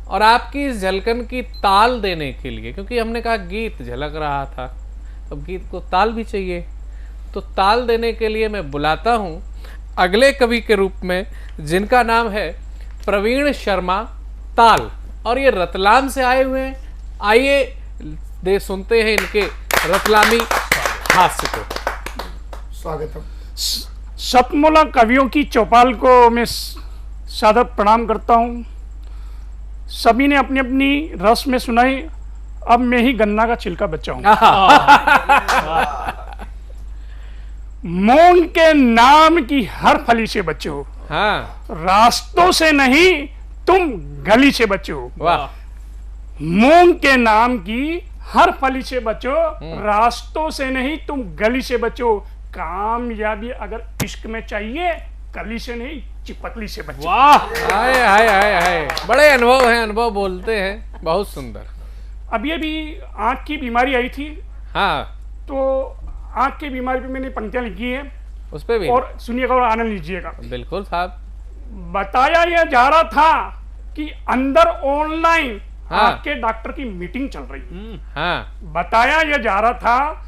और आपकी इस झलकन की ताल देने के लिए, क्योंकि हमने कहा गीत झलक रहा था, अब गीत को ताल भी चाहिए, तो ताल देने के लिए मैं बुलाता हूं अगले कवि के रूप में, जिनका नाम है प्रवीण शर्मा ताल, और ये रतलाम से आए हुए हैं। आइए दे सुनते हैं इनके रतलामी हास्य को। स्वागत। सतमोला कवियों की चौपाल को मैं सादर प्रणाम करता हूँ। सभी ने अपनी अपनी रस में सुनाई, अब मैं ही गन्ना का छिलका बच्चा हूँ। मोंग के नाम की हर फली से बचे हो, रास्तों से नहीं तुम गली से बचो। मोंग के नाम की हर फली से बचो, रास्तों से नहीं तुम गली से बचो। कामयाबी अगर इश्क में चाहिए, कली से नहीं चिपकली से बचो। वाह, हाय हाय हाय हाय, बड़े अनुभव हैं, अनुभव बोलते हैं, बहुत सुंदर। अब ये भी आंख की बीमारी आई थी, हाँ, तो आंख की बीमारी पे मैंने पंक्तियां लिखी है, उस पे भी, और सुनिएगा और आनंद लीजिएगा। बिल्कुल साहब। बताया यह जा रहा था कि अंदर ऑनलाइन आंख के डॉक्टर की मीटिंग चल रही है। हाँ। बताया यह जा रहा था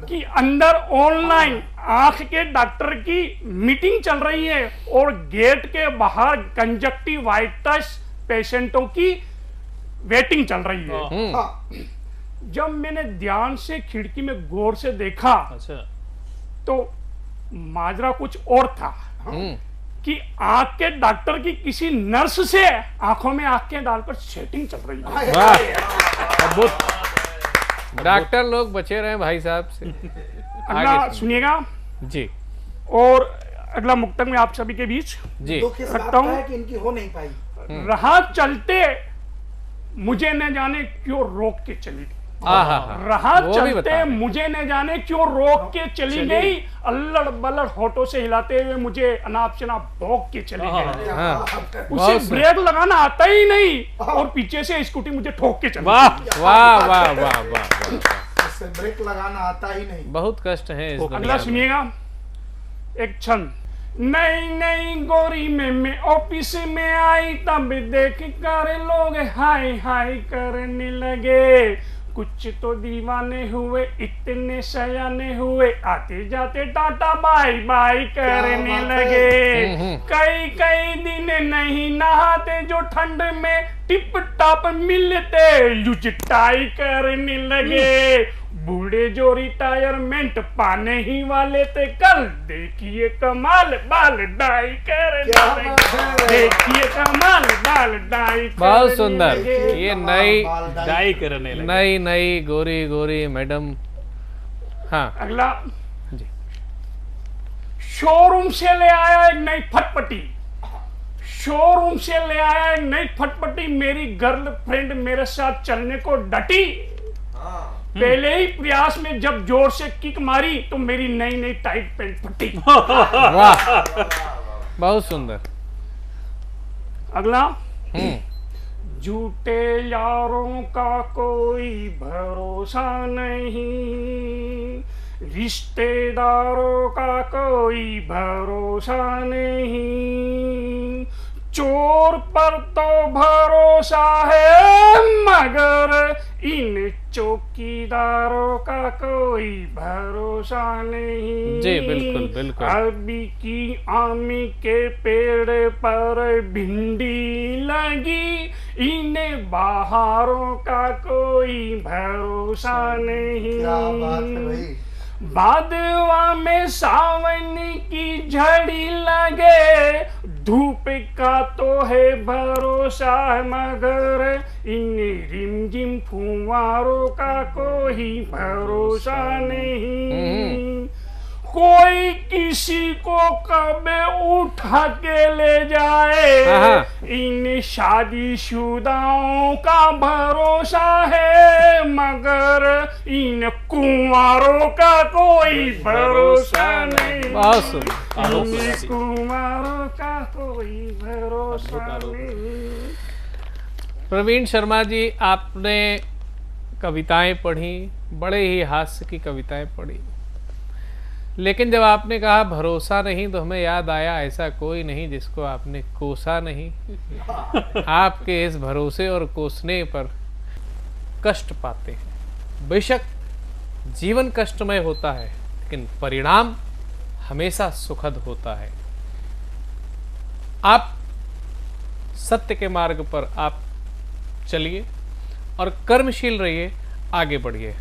कि अंदर ऑनलाइन आंख के डॉक्टर की मीटिंग चल रही है, और गेट के बाहर कंजक्टिवाइटिस पेशेंटों की वेटिंग चल रही है। जब मैंने ध्यान से खिड़की में गौर से देखा, तो माजरा कुछ और था कि आंख के डॉक्टर की किसी नर्स से आंखों में आंखें डालकर सेटिंग चल रही है। डॉक्टर लोग बचे रहे भाई साहब से। अगला सुनिएगा जी, और अगला मुक्तक में आप सभी के बीच जी रखता हूँ कि इनकी हो नहीं पाई। रहा चलते मुझे न जाने क्यों रोक के चली गई, रहा चलते मुझे न जाने क्यों रोक के चली गई, अल्लड़ बल्लड़ होठों से हिलाते हुए मुझे अनाप शनाप भोंक के चली गई। उसे ब्रेक लगाना आता ही नहीं, और पीछे से स्कूटी मुझे ठोक के चली गई। वाह वाह वाह वाह वाह, ब्रेक लगाना आता ही नहीं, बहुत कष्ट है। अगला सुनिएगा, एक क्षण। नई नई गोरी में मैं ऑफिस में आई, तब देख कर लोग हाय हाय करने लगे। कुछ तो दीवाने हुए, इतने सयाने हुए, आते जाते टाटा बाय बाय करने लगे। कई कई दिन नहीं नहाते जो ठंड में, टिप टाप मिलते लुचटाई करने लगे। बूढ़े जो रिटायरमेंट पाने ही वाले थे, कल देखिए कमाल बाल डाई करने लगे। देखिए कमाल बाल डाई। बहुत सुंदर, ये नई डाई करने लगे, नई नई गोरी गोरी मैडम। हाँ, अगला जी, शोरूम से ले आया एक नई फटपटी, शोरूम से ले आया एक नई फटपटी, मेरी गर्लफ्रेंड मेरे साथ चलने को डटी। पहले ही प्रयास में जब जोर से किक मारी, तो मेरी नई नई टाइट पैंट फटी। वाह, बहुत सुंदर। अगला, झूठे यारों का कोई भरोसा नहीं, रिश्तेदारों का कोई भरोसा नहीं। चोर पर तो भरोसा है, मगर इन चौकीदारों का कोई भरोसा नहीं। जी बिल्कुल बिल्कुल। अरबी की आमी के पेड़ पर भिंडी लगी, इन्हें बाहरों का कोई भरोसा नहीं। क्या बात है भाई। बादवा में सावन की झड़ी लगे, धूप का तो है भरोसा मगर इन रिमझिम फुहारों का कोई भरोसा नहीं। कोई किसी को कब उठा के ले जाए, इन शादीशुदाओं का भरोसा है मगर इन कुंवारों का कोई भरोसा नहीं। इन कुंवारों का कोई भरोसा नहीं। प्रवीण शर्मा जी, आपने कविताएं पढ़ी, बड़े ही हास्य की कविताएं पढ़ी, लेकिन जब आपने कहा भरोसा नहीं तो हमें याद आया ऐसा कोई नहीं जिसको आपने कोसा नहीं। आपके इस भरोसे और कोसने पर कष्ट पाते हैं। बेशक जीवन कष्टमय होता है, लेकिन परिणाम हमेशा सुखद होता है। आप सत्य के मार्ग पर आप चलिए और कर्मशील रहिए, आगे बढ़िए।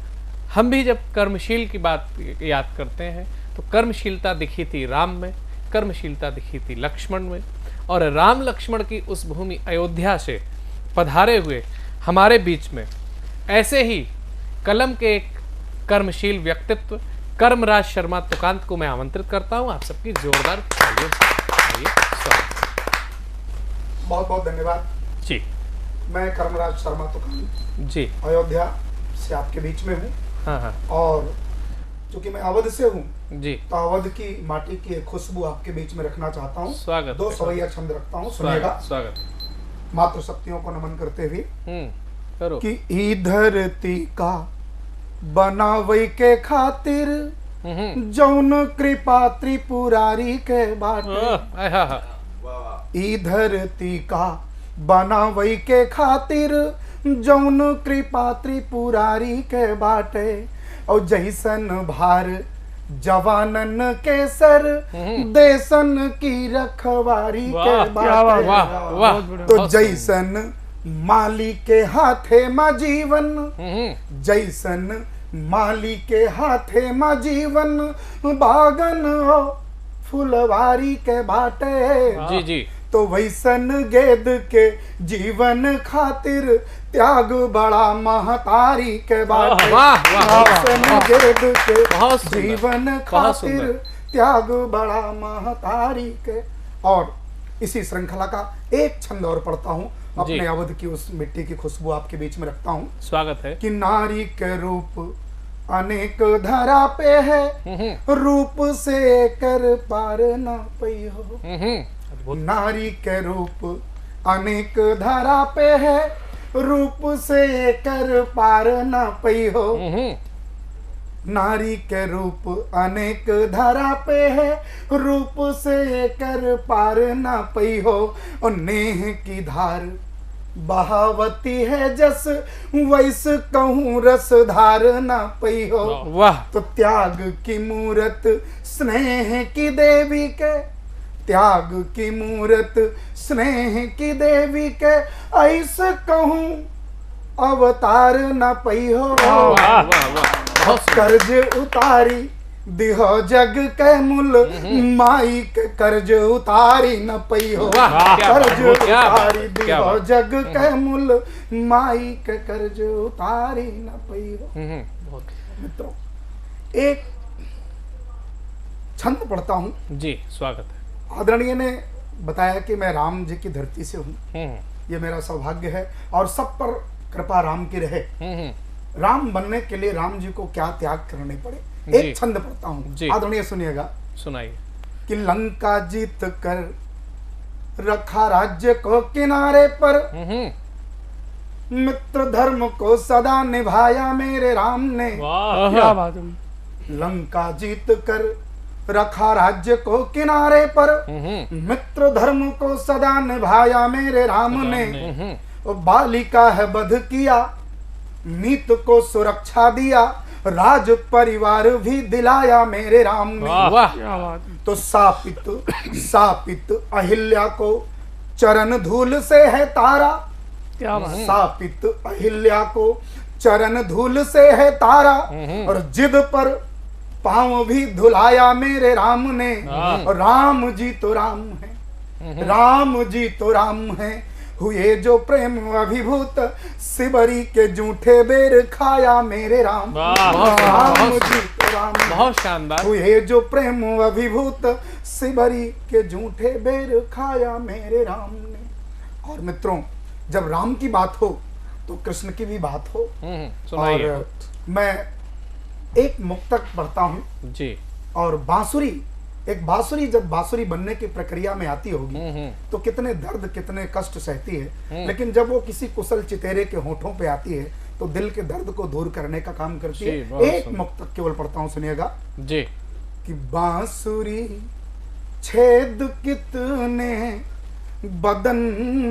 हम भी जब कर्मशील की बात याद करते हैं तो कर्मशीलता दिखी थी राम में, कर्मशीलता दिखी थी लक्ष्मण में, और राम लक्ष्मण की उस भूमि अयोध्या से पधारे हुए हमारे बीच में ऐसे ही कलम के एक कर्मशील व्यक्तित्व कर्मराज शर्मा तुकांत को मैं आमंत्रित करता हूं। आप सबकी जोरदार तालियों से स्वागत। बहुत बहुत धन्यवाद जी। मैं कर्मराज शर्मा तुकांत जी अयोध्या से आपके बीच में हूँ। हाँ। और चूंकि मैं अवध से हूँ जी, तो अवध की माटी की एक खुशबू आपके बीच में रखना चाहता हूँ। स्वागत। 2 सवैया छंद रखता हूँ, सुनिएगा। स्वागत। मातृशक्तियों को नमन करते हुए करो। कि ई धरती का बनावे के खातिर जौन कृपा त्रिपुरारी के बाटे, ई धरती का बनावे के खातिर जौन कृपा त्रिपुरारी के बाटे, और जैसन भार जवानन के सर देसन की रखवारी के बाटे, तो जैसन माली के हाथे मा जीवन, जैसन माली के हाथे मा जीवन बागन हो फुलवारी के बाटे। जी जी। तो वैसन गेद के जीवन खातिर त्याग बड़ा महतारी के बाटे। वैसन गेद के जीवन खातिर त्याग बड़ा महतारी के। और इसी श्रृंखला का एक छंद और पढ़ता हूँ, अपने अवध की उस मिट्टी की खुशबू आपके बीच में रखता हूँ। स्वागत है। कि नारी के रूप अनेक धरा पे है, रूप से कर पार न पई हो। नारी के रूप अनेक धरा पे है, रूप से कर पार न पई हो। नारी के रूप अनेक धरा पे है, रूप से कर पार न पई हो। और नेह की धार बहावती है जस, वैस कहूँ रस धार न पई हो। वाह। तो त्याग की मूरत स्नेह की देवी के, त्याग की मूरत स्नेह की देवी के, ऐसे कहूँ अवतार न पई हो। कर्ज उतारी दिहो जग के मूल, माई के कर्ज उतारी न पई हो। कर्ज उतारी दिहो जग के मूल, माई के कर्ज उतारी न पई हो। मित्रों, एक छंद पढ़ता हूँ। जी, स्वागत है। आदरणीय ने बताया कि मैं राम जी की धरती से हूँ, ये मेरा सौभाग्य है और सब पर कृपा राम की रहे। राम बनने के लिए राम जी को क्या त्याग करने पड़े। एक छंद पढ़ता हूँ, आदरणीय सुनिएगा। सुनाइए। कि लंका जीत कर रखा राज्य को किनारे पर, मित्र धर्म को सदा निभाया मेरे राम ने। क्या बात है। लंका जीत कर रखा राज्य को किनारे पर, मित्र धर्म को सदा निभाया मेरे राम ने। बालिका है वध किया, नीत को सुरक्षा दिया, राज परिवार भी दिलाया मेरे राम ने। तो सापित अहिल्या को चरण धूल से है तारा, क्या बात। सापित अहिल्या को चरण धूल से है तारा, और जिद पर पांव भी धुलाया मेरे राम ने। और राम जी तो राम है, राम जी तो राम है, हुए जो प्रेम अभिभूत, सिबरी के जूठे बेर खाया मेरे राम। राम जी तो राम, बहुत शानदार। हुए जो प्रेम अभिभूत, सिबरी के जूठे बेर खाया मेरे राम ने। और मित्रों, जब राम की बात हो तो कृष्ण की भी बात हो। और मैं एक मुक्तक पढ़ता हूँ जी। और बांसुरी, एक बांसुरी जब बांसुरी बनने की प्रक्रिया में आती होगी तो कितने दर्द कितने कष्ट सहती है, लेकिन जब वो किसी कुशल चितेरे के होठों पे आती है तो दिल के दर्द को दूर करने का काम करती है। एक मुक्तक केवल पढ़ता हूँ, सुनिएगा जी। कि बांसुरी छेद कितने बदन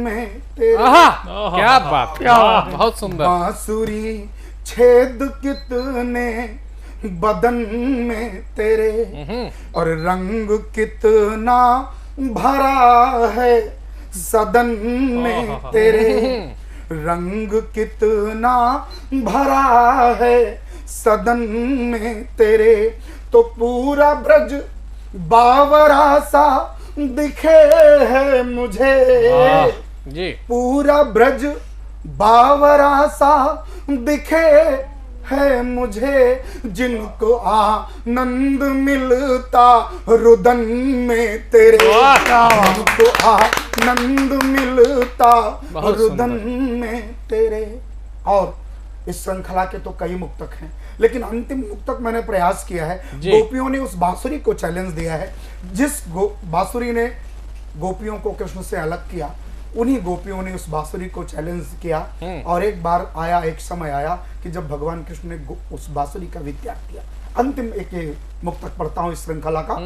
में तेरे, क्या बात, क्या बहुत सुंदर। बांसुरी छेद कितने बदन में तेरे, और रंग कितना भरा है सदन में तेरे, रंग कितना भरा है सदन में तेरे, तो पूरा ब्रज बावरा सा दिखे है मुझे जी। पूरा ब्रज बावरा सा दिखे है मुझे, जिनको आनंद मिलता रुदन में तेरे, जिनको आनंद मिलता रुदन में तेरे। और इस श्रृंखला के तो कई मुक्तक हैं, लेकिन अंतिम मुक्तक मैंने प्रयास किया है। गोपियों ने उस बांसुरी को चैलेंज दिया है, जिस बांसुरी ने गोपियों को कृष्ण से अलग किया, उन्हीं गोपियों ने उस बांसुरी को चैलेंज किया। और एक बार आया, एक समय आया कि जब भगवान कृष्ण ने उस बांसुरी का भी त्याग किया। अंतिम एक मुक्तक पढ़ता हूं इस श्रृंखला का,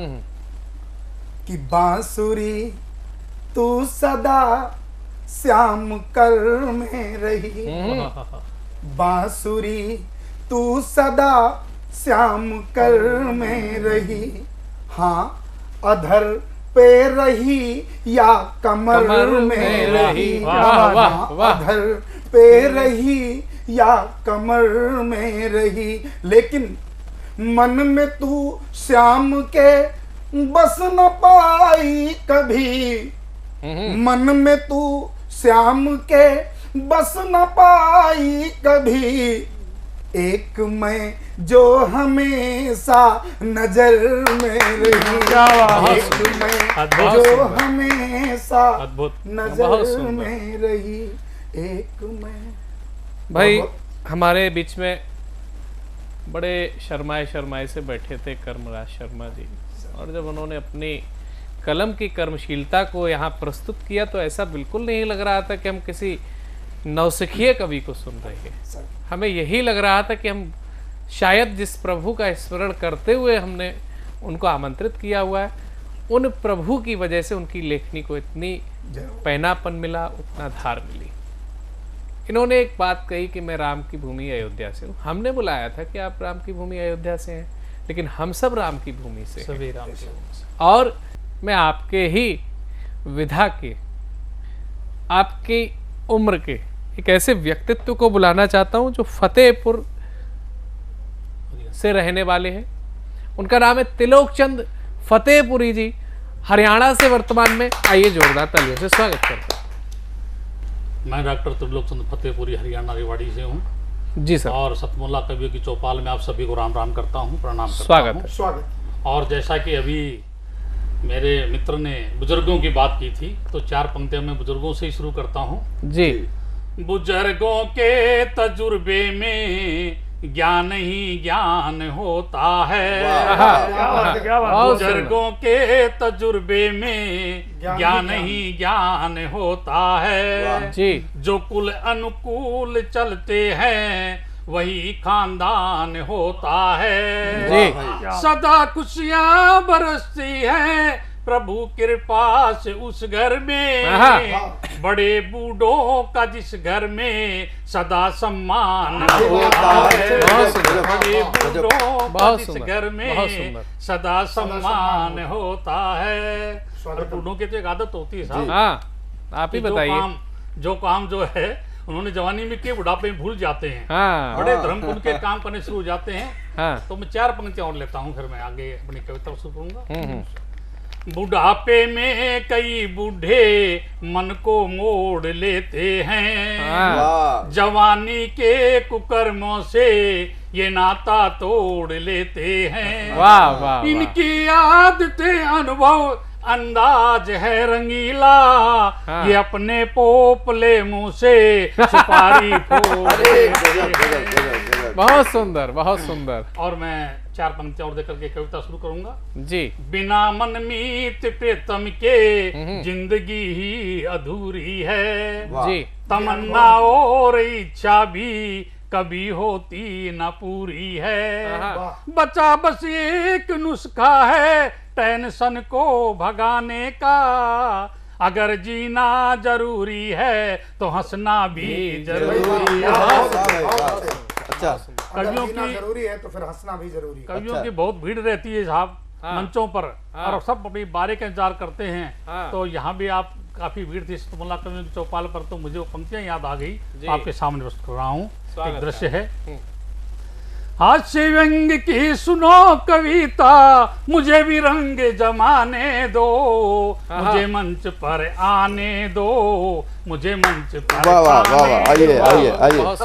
कि बांसुरी तू सदा श्याम कर में रही, बांसुरी तू सदा श्याम कर में रही, हाँ अधर पे रही या कमर में रही, अधर पे रही या कमर में रही, लेकिन मन में तू श्याम के बस न पाई कभी, मन में तू श्याम के बस न पाई कभी, एक मैं जो हमेशा नजर में रही, एक मैं जो हमेशा नजर में रही, एक मैं। भाई हमारे बीच में बड़े शर्माए से बैठे थे कर्मराज शर्मा जी, और जब उन्होंने अपनी कलम की कर्मशीलता को यहाँ प्रस्तुत किया तो ऐसा बिल्कुल नहीं लग रहा था कि हम किसी नौसिखिए कवि को सुन रहे हैं। हमें यही लग रहा था कि हम शायद जिस प्रभु का स्मरण करते हुए हमने उनको आमंत्रित किया हुआ है, उन प्रभु की वजह से उनकी लेखनी को इतनी पैनापन मिला, उतना धार मिली। इन्होंने एक बात कही कि मैं राम की भूमि अयोध्या से हूँ। हमने बुलाया था कि आप राम की भूमि अयोध्या से हैं, लेकिन हम सब राम की भूमि से सभी राम की भूमि से। और मैं आपके ही विधा के, आपकी उम्र के एक ऐसे व्यक्तित्व को बुलाना चाहता हूं जो फतेहपुर से रहने वाले हैं। उनका नाम है तिलोक चंद फतेहपुरी जी, हरियाणा से वर्तमान में। आइए जोरदार तालियों से स्वागत करता हूं। मैं डॉक्टर तिलोक चंद फतेहपुरी हरियाणा रेवाड़ी से हूँ जी सर। और सतमोला कवियों की चौपाल में आप सभी को राम राम करता हूँ, प्रणाम करता स्वागत हूँ। स्वागत। और जैसा कि अभी मेरे मित्र ने बुजुर्गों की बात की थी, तो 4 पंक्तियों में बुजुर्गों से ही शुरू करता हूँ जी। बुजुर्गों के तजुर्बे में ज्ञान ही ज्ञान होता है, बुजुर्गों के तजुर्बे में ज्ञान ही ज्ञान होता है जी। जो कुल अनुकूल चलते हैं वही खानदान होता है जी। सदा खुशियां बरसती हैं प्रभु कृपा से उस घर में, बड़े बूढ़ों का जिस घर में सदा सम्मान होता है, बड़े बूढ़ों का जिस घर में सदा सम्मान होता है। बूढ़ों की तो एक आदत होती है साहब, आप ही बताइए। जो काम जो है उन्होंने जवानी में किए, बुढ़ापे में भूल जाते हैं। हाँ। बड़े धर्म उनके काम करने शुरू हो जाते हैं। हाँ। तो मैं 4 पंक्तियां और लेता हूँ, फिर मैं आगे अपनी कविता शुरू करूंगा। बुढ़ापे में कई बूढ़े मन को मोड़ लेते हैं, जवानी के कुकर्मों से ये नाता तोड़ लेते हैं। वाह वाह। इनकी आदतें अनुभव अंदाज है रंगीला, ये अपने पोपले मुंह से सुपारी बहुत सुंदर, बहुत सुंदर। और मैं 4 पंक्तियां और देकर के कविता शुरू करूंगा जी। बिना मन मीत प्रीतम के जिंदगी ही अधूरी है जी। तमन्ना और इच्छा भी कभी होती न पूरी है। बचा बस एक नुस्खा है टेंशन को भगाने का, अगर जीना जरूरी है तो हंसना भी जरूरी है। अच्छा, कवियों की जरूरी है तो फिर हंसना भी जरूरी है। कवियों की बहुत भीड़ रहती है साहब मंचों पर, और सब अपनी बारी का इंतजार करते हैं। तो यहाँ भी आप काफी भीड़ थी सतमुल्ला कवियों की चौपाल पर, तो मुझे वो पंक्तियां याद आ गई, आपके सामने प्रस्तुत कर रहा हूँ। एक दृश्य है, हास्य व्यंग की सुनो कविता, मुझे भी रंग जमाने दो, मुझे मंच पर आने दो, मुझे मंच पर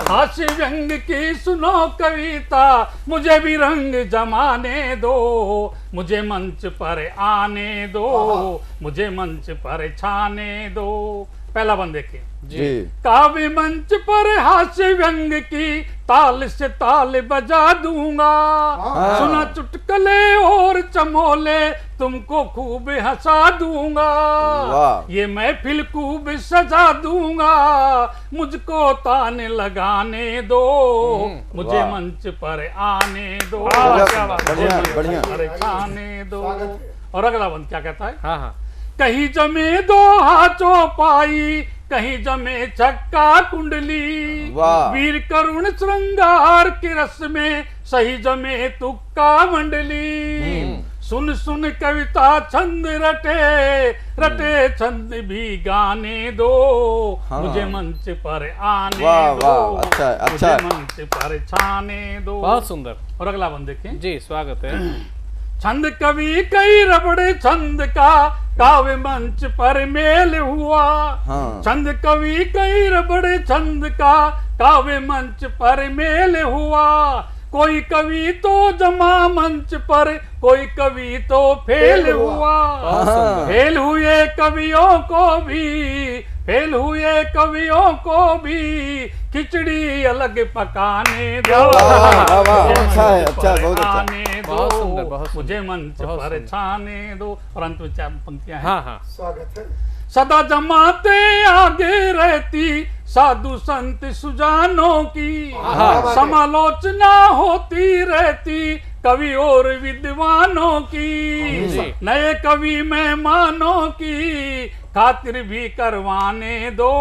हास्य व्यंग की सुनो कविता, मुझे भी रंग जमाने दो, मुझे मंच पर आने दो, मुझे मंच पर छाने दो। पहला बंद देखिए जी। काव्य मंच पर हास्य व्यंग की ताल से ताल बजा दूंगा, सुना चुटकले और चमोले तुमको खूब हंसा दूंगा, ये महफिल खूब सजा दूंगा, मुझको तान लगाने दो, मुझे मंच पर आने दो, मुझे मंच पर छाने दो। और अगला बंद क्या कहता है? हाँ हाँ। कहीं जमे दो हाथों पाई, कहीं जमे छक्का कुंडली, वीर करुण श्रृंगार के रस में सही जमे तुक्का मंडली, सुन सुन कविता छंद रटे, रटे छंद भी गाने दो, मुझे मंच पर आने दो, मुझे मंच पर छाने दो। बहुत सुंदर। और अगला बंद देखें जी, स्वागत है। छंद कवि कई रबड़े छंद का काव्य मंच पर मेल हुआ, छंद कवि कई रबड़े छंद का काव्य मंच पर मेल हुआ, कोई कवि तो जमा मंच पर, कोई कवि तो फेल हुआ, फेल हुए कवियों को भी, फेल हुए कवियों को भी खिचड़ी अलग पकाने दो, अच्छा है, अच्छा, बहुत अच्छा, बहुत सुंदर, बहुत सुंदर, मुझे मंच पर छाने दो। और अंत में 4 पंक्तियां हैं। हाँ हाँ। स्वागत है। सदा जमाते आगे रहती साधु संत सुजानों की, समालोचना होती रहती कवि और विद्वानों की, नए कवि मेहमानों की खातिर भी करवाने दो,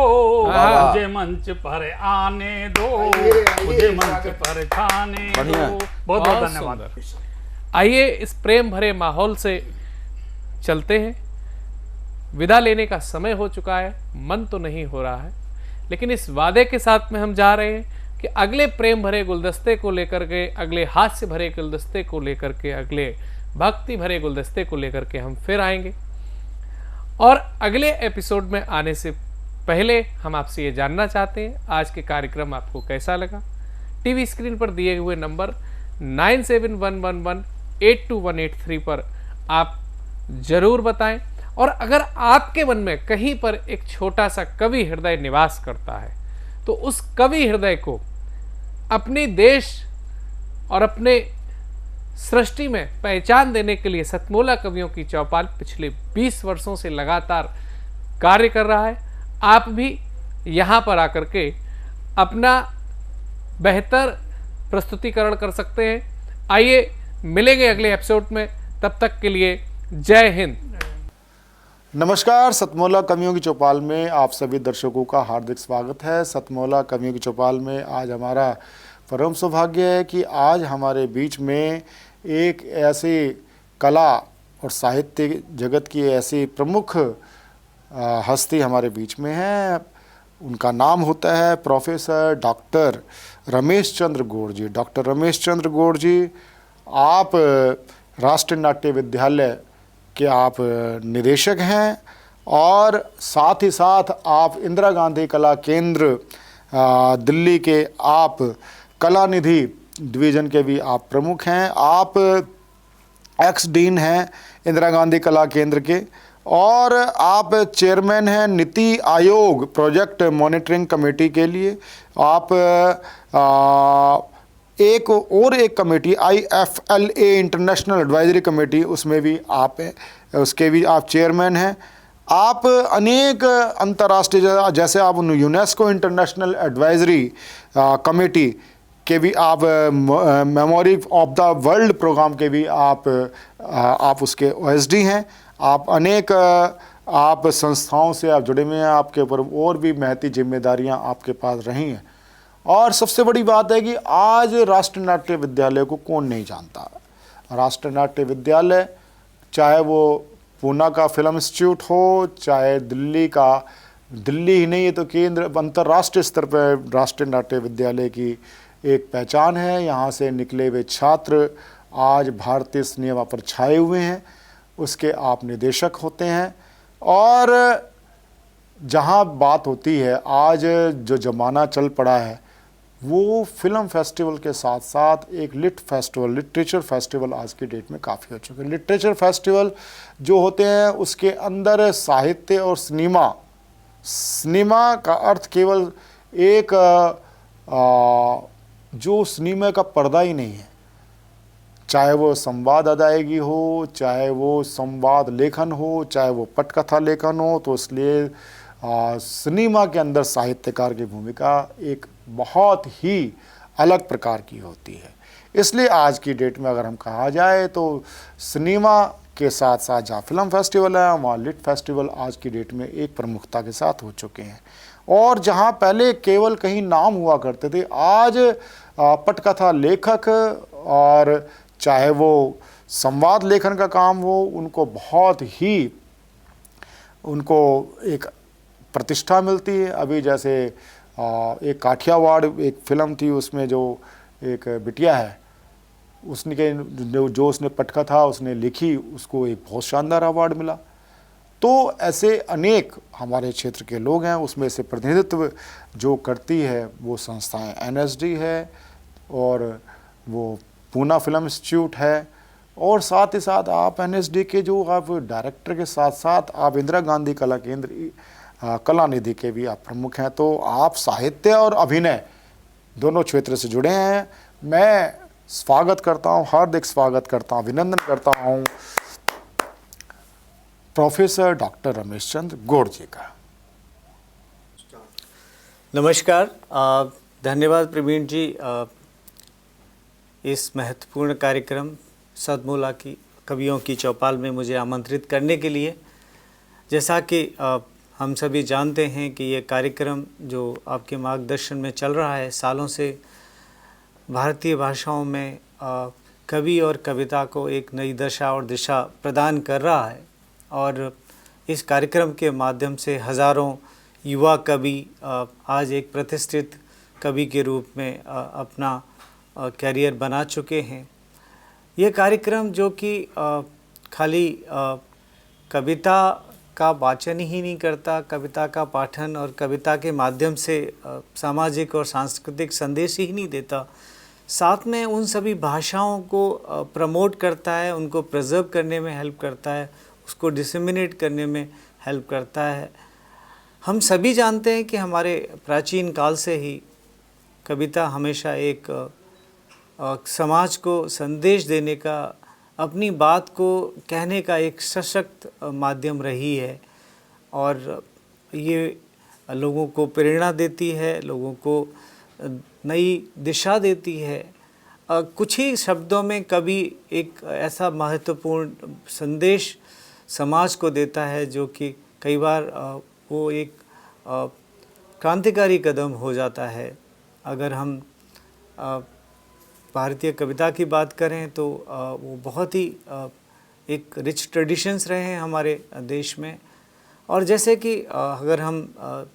मुझे मंच पर आने दो, मुझे मंच पर छाने दो। बहुत बहुत धन्यवाद। आइए इस प्रेम भरे माहौल से चलते हैं। विदा लेने का समय हो चुका है, मन तो नहीं हो रहा है, लेकिन इस वादे के साथ में हम जा रहे हैं कि अगले प्रेम भरे गुलदस्ते को लेकर के, अगले हास्य भरे गुलदस्ते को लेकर के, अगले भक्ति भरे गुलदस्ते को लेकर के हम फिर आएंगे। और अगले एपिसोड में आने से पहले हम आपसे ये जानना चाहते हैं आज के कार्यक्रम आपको कैसा लगा। टीवी स्क्रीन पर दिए हुए नंबर 9711182183 पर आप जरूर बताएं। और अगर आपके मन में कहीं पर एक छोटा सा कवि हृदय निवास करता है तो उस कवि हृदय को अपने देश और अपने सृष्टि में पहचान देने के लिए सतमोला कवियों की चौपाल पिछले 20 वर्षों से लगातार कार्य कर रहा है। आप भी यहाँ पर आकर के अपना बेहतर प्रस्तुतिकरण कर सकते हैं। आइए मिलेंगे अगले एपिसोड में, तब तक के लिए जय हिंद। नमस्कार, सतमोला कवियों की चौपाल में आप सभी दर्शकों का हार्दिक स्वागत है। सतमोला कवियों की चौपाल में आज हमारा परम सौभाग्य है कि आज हमारे बीच में एक ऐसी कला और साहित्य जगत की ऐसी प्रमुख हस्ती हमारे बीच में है। उनका नाम होता है प्रोफेसर डॉक्टर रमेश चंद्र गौड़ जी। डॉक्टर रमेश चंद्र गौड़ जी, आप राष्ट्रीय नाट्य विद्यालय के आप निदेशक हैं और साथ ही साथ आप इंदिरा गांधी कला केंद्र दिल्ली के आप कला निधि डिवीज़न के भी आप प्रमुख हैं। आप एक्स डीन हैं इंदिरा गांधी कला केंद्र के और आप चेयरमैन हैं NITI Aayog project monitoring committee के लिए। आप एक committee IFLA international advisory committee, उसमें भी आप हैं, उसके भी आप चेयरमैन हैं। आप अनेक अंतर्राष्ट्रीय, जैसे आप यूनेस्को इंटरनेशनल एडवाइजरी कमेटी के भी आप memory of the world program के भी आप उसके OSD हैं। आप अनेक आप संस्थाओं से आप जुड़े हुए हैं, आपके ऊपर और भी महती जिम्मेदारियां आपके पास रही हैं। और सबसे बड़ी बात है कि आज राष्ट्रीय नाट्य विद्यालय को कौन नहीं जानता। राष्ट्रीय नाट्य विद्यालय, चाहे वो पूना का फिल्म इंस्टीट्यूट हो, चाहे दिल्ली ही नहीं है तो केंद्र अंतर्राष्ट्रीय स्तर पर राष्ट्रीय नाट्य विद्यालय की एक पहचान है। यहाँ से निकले हुए छात्र आज भारतीय सिनेमा पर छाए हुए हैं, उसके आप निदेशक होते हैं। और जहाँ बात होती है, आज जो ज़माना चल पड़ा है वो फिल्म फेस्टिवल के साथ साथ एक लिटरेचर फेस्टिवल आज की डेट में काफ़ी हो चुके हैं। लिटरेचर फेस्टिवल जो होते हैं उसके अंदर साहित्य और सिनेमा का अर्थ केवल एक जो सिनेमा का पर्दा ही नहीं है, चाहे वो संवाद अदायगी हो, चाहे वो संवाद लेखन हो, चाहे वो पटकथा लेखन हो, तो इसलिए सिनेमा के अंदर साहित्यकार की भूमिका एक बहुत ही अलग प्रकार की होती है। इसलिए आज की डेट में अगर हम कहा जाए तो सिनेमा के साथ साथ जहाँ फिल्म फेस्टिवल है वहाँ लिट फेस्टिवल आज की डेट में एक प्रमुखता के साथ हो चुके हैं। और जहाँ पहले केवल कहीं नाम हुआ करते थे, आज पटकथा लेखक और चाहे वो संवाद लेखन का काम हो, उनको बहुत ही उनको एक प्रतिष्ठा मिलती है। अभी जैसे एक काठियावाड़ एक फिल्म थी, उसमें जो एक बिटिया है उसने जो उसने पटकथा उसने लिखी, उसको एक बहुत शानदार अवार्ड मिला। तो ऐसे अनेक हमारे क्षेत्र के लोग हैं, उसमें से प्रतिनिधित्व जो करती है वो संस्थाएं NSD है और वो पूना फिल्म इंस्टीट्यूट है, और साथ ही साथ आप NSD के जो आप डायरेक्टर के साथ साथ आप इंदिरा गांधी कला केंद्र कला निधि के भी आप प्रमुख हैं। तो आप साहित्य और अभिनय दोनों क्षेत्र से जुड़े हैं। मैं स्वागत करता हूं, हार्दिक स्वागत करता हूं, अभिनंदन करता हूं प्रोफेसर डॉक्टर रमेश चंद्र गौड़ जी का। नमस्कार, धन्यवाद प्रवीण जी इस महत्वपूर्ण कार्यक्रम सतमूला की कवियों की चौपाल में मुझे आमंत्रित करने के लिए। जैसा कि हम सभी जानते हैं कि ये कार्यक्रम जो आपके मार्गदर्शन में चल रहा है, सालों से भारतीय भाषाओं में कवि और कविता को एक नई दशा और दिशा प्रदान कर रहा है। और इस कार्यक्रम के माध्यम से हज़ारों युवा कवि आज एक प्रतिष्ठित कवि के रूप में अपना कैरियर बना चुके हैं। ये कार्यक्रम जो कि खाली कविता का वाचन ही नहीं करता, कविता का पाठन और कविता के माध्यम से सामाजिक और सांस्कृतिक संदेश ही नहीं देता, साथ में उन सभी भाषाओं को प्रमोट करता है, उनको प्रिजर्व करने में हेल्प करता है, उसको डिसेमिनेट करने में हेल्प करता है। हम सभी जानते हैं कि हमारे प्राचीन काल से ही कविता हमेशा एक समाज को संदेश देने का, अपनी बात को कहने का एक सशक्त माध्यम रही है। और ये लोगों को प्रेरणा देती है, लोगों को नई दिशा देती है। कुछ ही शब्दों में कवि एक ऐसा महत्वपूर्ण संदेश समाज को देता है जो कि कई बार वो एक क्रांतिकारी कदम हो जाता है। अगर हम भारतीय कविता की बात करें तो वो बहुत ही एक रिच ट्रेडिशंस रहे हैं हमारे देश में, और जैसे कि अगर हम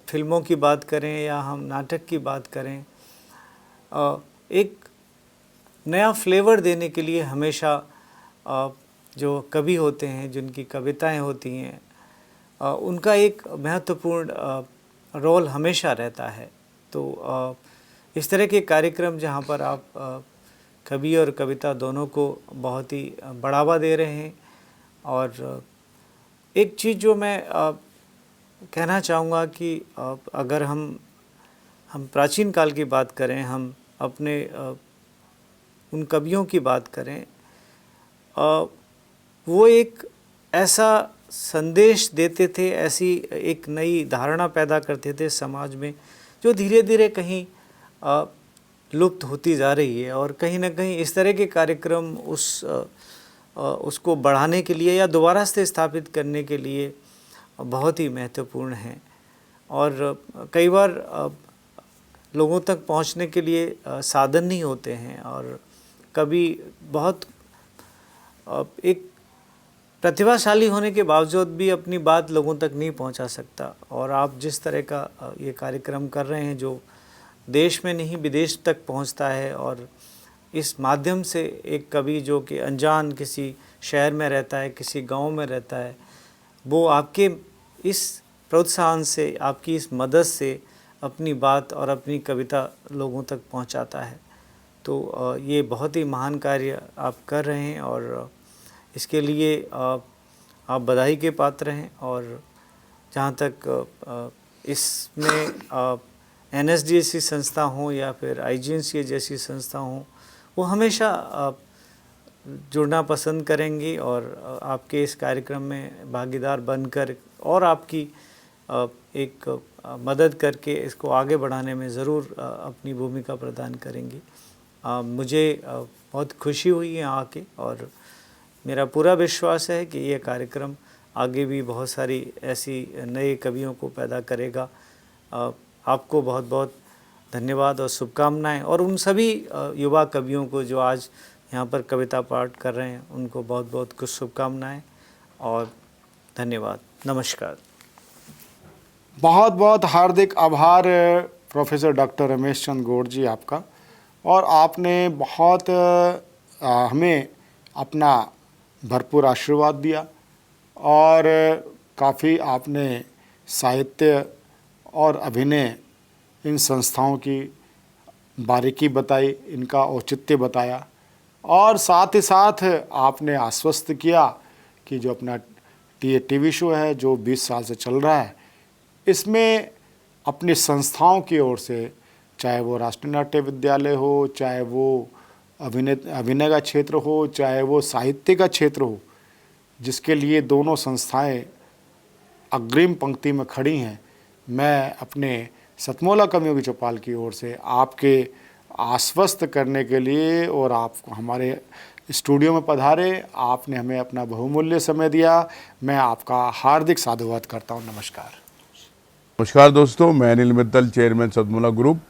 फिल्मों की बात करें या हम नाटक की बात करें, एक नया फ्लेवर देने के लिए हमेशा जो कवि होते हैं, जिनकी कविताएं होती हैं, उनका एक महत्वपूर्ण रोल हमेशा रहता है। तो इस तरह के कार्यक्रम जहाँ पर आप कवि और कविता दोनों को बहुत ही बढ़ावा दे रहे हैं, और एक चीज़ जो मैं कहना चाहूँगा कि अगर हम प्राचीन काल की बात करें, हम अपने उन कवियों की बात करें, वो एक ऐसा संदेश देते थे, ऐसी एक नई धारणा पैदा करते थे समाज में, जो धीरे धीरे कहीं लुप्त होती जा रही है। और कहीं ना कहीं इस तरह के कार्यक्रम उसको बढ़ाने के लिए या दोबारा से स्थापित करने के लिए बहुत ही महत्वपूर्ण हैं। और कई बार लोगों तक पहुंचने के लिए साधन नहीं होते हैं, और कभी बहुत एक प्रतिभाशाली होने के बावजूद भी अपनी बात लोगों तक नहीं पहुंचा सकता। और आप जिस तरह का ये कार्यक्रम कर रहे हैं, जो देश में नहीं विदेश तक पहुंचता है, और इस माध्यम से एक कवि जो कि अनजान किसी शहर में रहता है, किसी गांव में रहता है, वो आपके इस प्रोत्साहन से, आपकी इस मदद से अपनी बात और अपनी कविता लोगों तक पहुंचाता है। तो ये बहुत ही महान कार्य आप कर रहे हैं, और इसके लिए आप बधाई के पात्र हैं। और जहाँ तक इसमें NSDC संस्था हो या फिर IGNCA जैसी संस्था हो, वो हमेशा जुड़ना पसंद करेंगी और आपके इस कार्यक्रम में भागीदार बनकर और आपकी एक मदद करके इसको आगे बढ़ाने में ज़रूर अपनी भूमिका प्रदान करेंगी। मुझे बहुत खुशी हुई है आके, और मेरा पूरा विश्वास है कि ये कार्यक्रम आगे भी बहुत सारी ऐसी नए कवियों को पैदा करेगा। आपको बहुत बहुत धन्यवाद और शुभकामनाएं, और उन सभी युवा कवियों को जो आज यहाँ पर कविता पाठ कर रहे हैं, उनको बहुत बहुत कुछ शुभकामनाएं और धन्यवाद। नमस्कार। बहुत बहुत हार्दिक आभार प्रोफेसर डॉक्टर रमेश चंद्र गौड़ जी आपका। और आपने बहुत हमें अपना भरपूर आशीर्वाद दिया, और काफ़ी आपने साहित्य और अभिनय इन संस्थाओं की बारीकी बताई, इनका औचित्य बताया, और साथ ही साथ आपने आश्वस्त किया कि जो अपना टीवी शो है जो 20 साल से चल रहा है, इसमें अपनी संस्थाओं की ओर से, चाहे वो राष्ट्रीय नाट्य विद्यालय हो, चाहे वो अभिनय का क्षेत्र हो, चाहे वो साहित्य का क्षेत्र हो, जिसके लिए दोनों संस्थाएं अग्रिम पंक्ति में खड़ी हैं, मैं अपने सतमोला कवियों की चौपाल की ओर से आपके आश्वस्त करने के लिए, और आप हमारे स्टूडियो में पधारे, आपने हमें अपना बहुमूल्य समय दिया, मैं आपका हार्दिक साधुवाद करता हूं। नमस्कार। नमस्कार दोस्तों, मैं अनिल मित्तल, चेयरमैन सतमोला ग्रुप।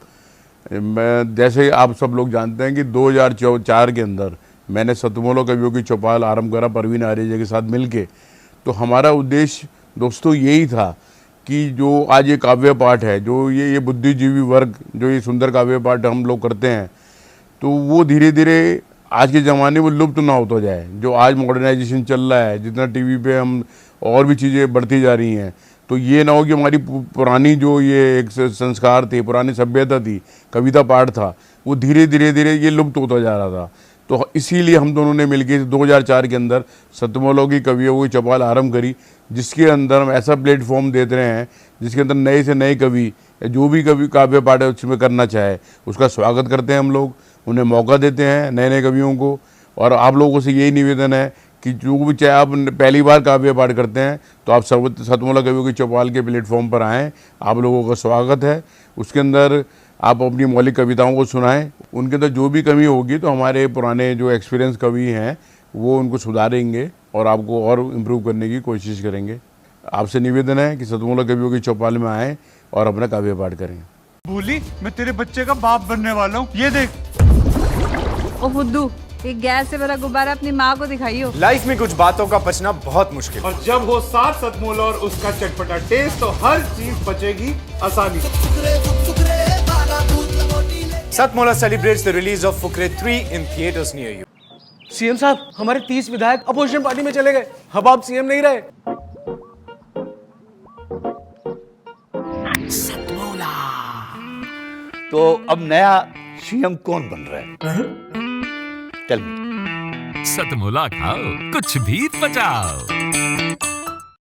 मैं जैसे आप सब लोग जानते हैं कि 2004 के अंदर मैंने सतमोला कवियों की चौपाल आरंभ करा परवीन आर्य के साथ मिलके। तो हमारा उद्देश्य दोस्तों यही था कि जो आज ये काव्य पाठ है, जो ये बुद्धिजीवी वर्ग जो ये सुंदर काव्य पाठ हम लोग करते हैं, तो वो धीरे धीरे आज के ज़माने में लुप्त ना होता जाए। जो आज मॉडर्नाइजेशन चल रहा है, जितना टीवी पे हम और भी चीज़ें बढ़ती जा रही हैं, तो ये ना हो कि हमारी पुरानी जो ये एक संस्कार थे, पुरानी सभ्यता थी, कविता पाठ था, वो धीरे धीरे ये लुप्त होता जा रहा था। तो इसीलिए हम दोनों ने मिलकर 2004 के अंदर सतमोला की कवियों की चौपाल आरंभ करी, जिसके अंदर हम ऐसा प्लेटफॉर्म देते रहे हैं जिसके अंदर नए से नए कवि, जो भी कवि काव्य पाठ उसमें करना चाहे उसका स्वागत करते हैं हम लोग, उन्हें मौका देते हैं नए नए कवियों को। और आप लोगों से यही निवेदन है कि जो भी चाहे आप पहली बार काव्य पाठ करते हैं तो आप सतमोला कवियों की चौपाल के प्लेटफॉर्म पर आएँ, आप लोगों का स्वागत है। उसके अंदर आप अपनी मौलिक कविताओं को सुनाएं, उनके अंदर जो भी कमी होगी तो हमारे पुराने जो एक्सपीरियंस कवि हैं वो उनको सुधारेंगे और आपको और इम्प्रूव करने की कोशिश करेंगे। आपसे निवेदन है कि सतमोला कवियों की चौपाल में आएँ और अपना काव्य पाठ करें। भूली, मैं तेरे बच्चे का बाप बनने वाला हूँ, ये देख। ओ फुद्दू, एक गैस से भरा गुब्बारा अपनी माँ को दिखाइयो। लाइफ में कुछ बातों का बचना बहुत मुश्किल है। और जब हो साथ सतमोला और उसका चटपटा टेस्ट तो हर चीज बचेगी आसानी से। Satmola celebrates the release of Fukre 3 in theaters near you. CM साहब, हमारे 30 विधायक अपोजिशन पार्टी में चले गए, अब आप सीएम नहीं रहे। सतमोला। तो अब नया सीएम कौन बन रहा है? चल सतमोला खाओ, कुछ भी बचाओ।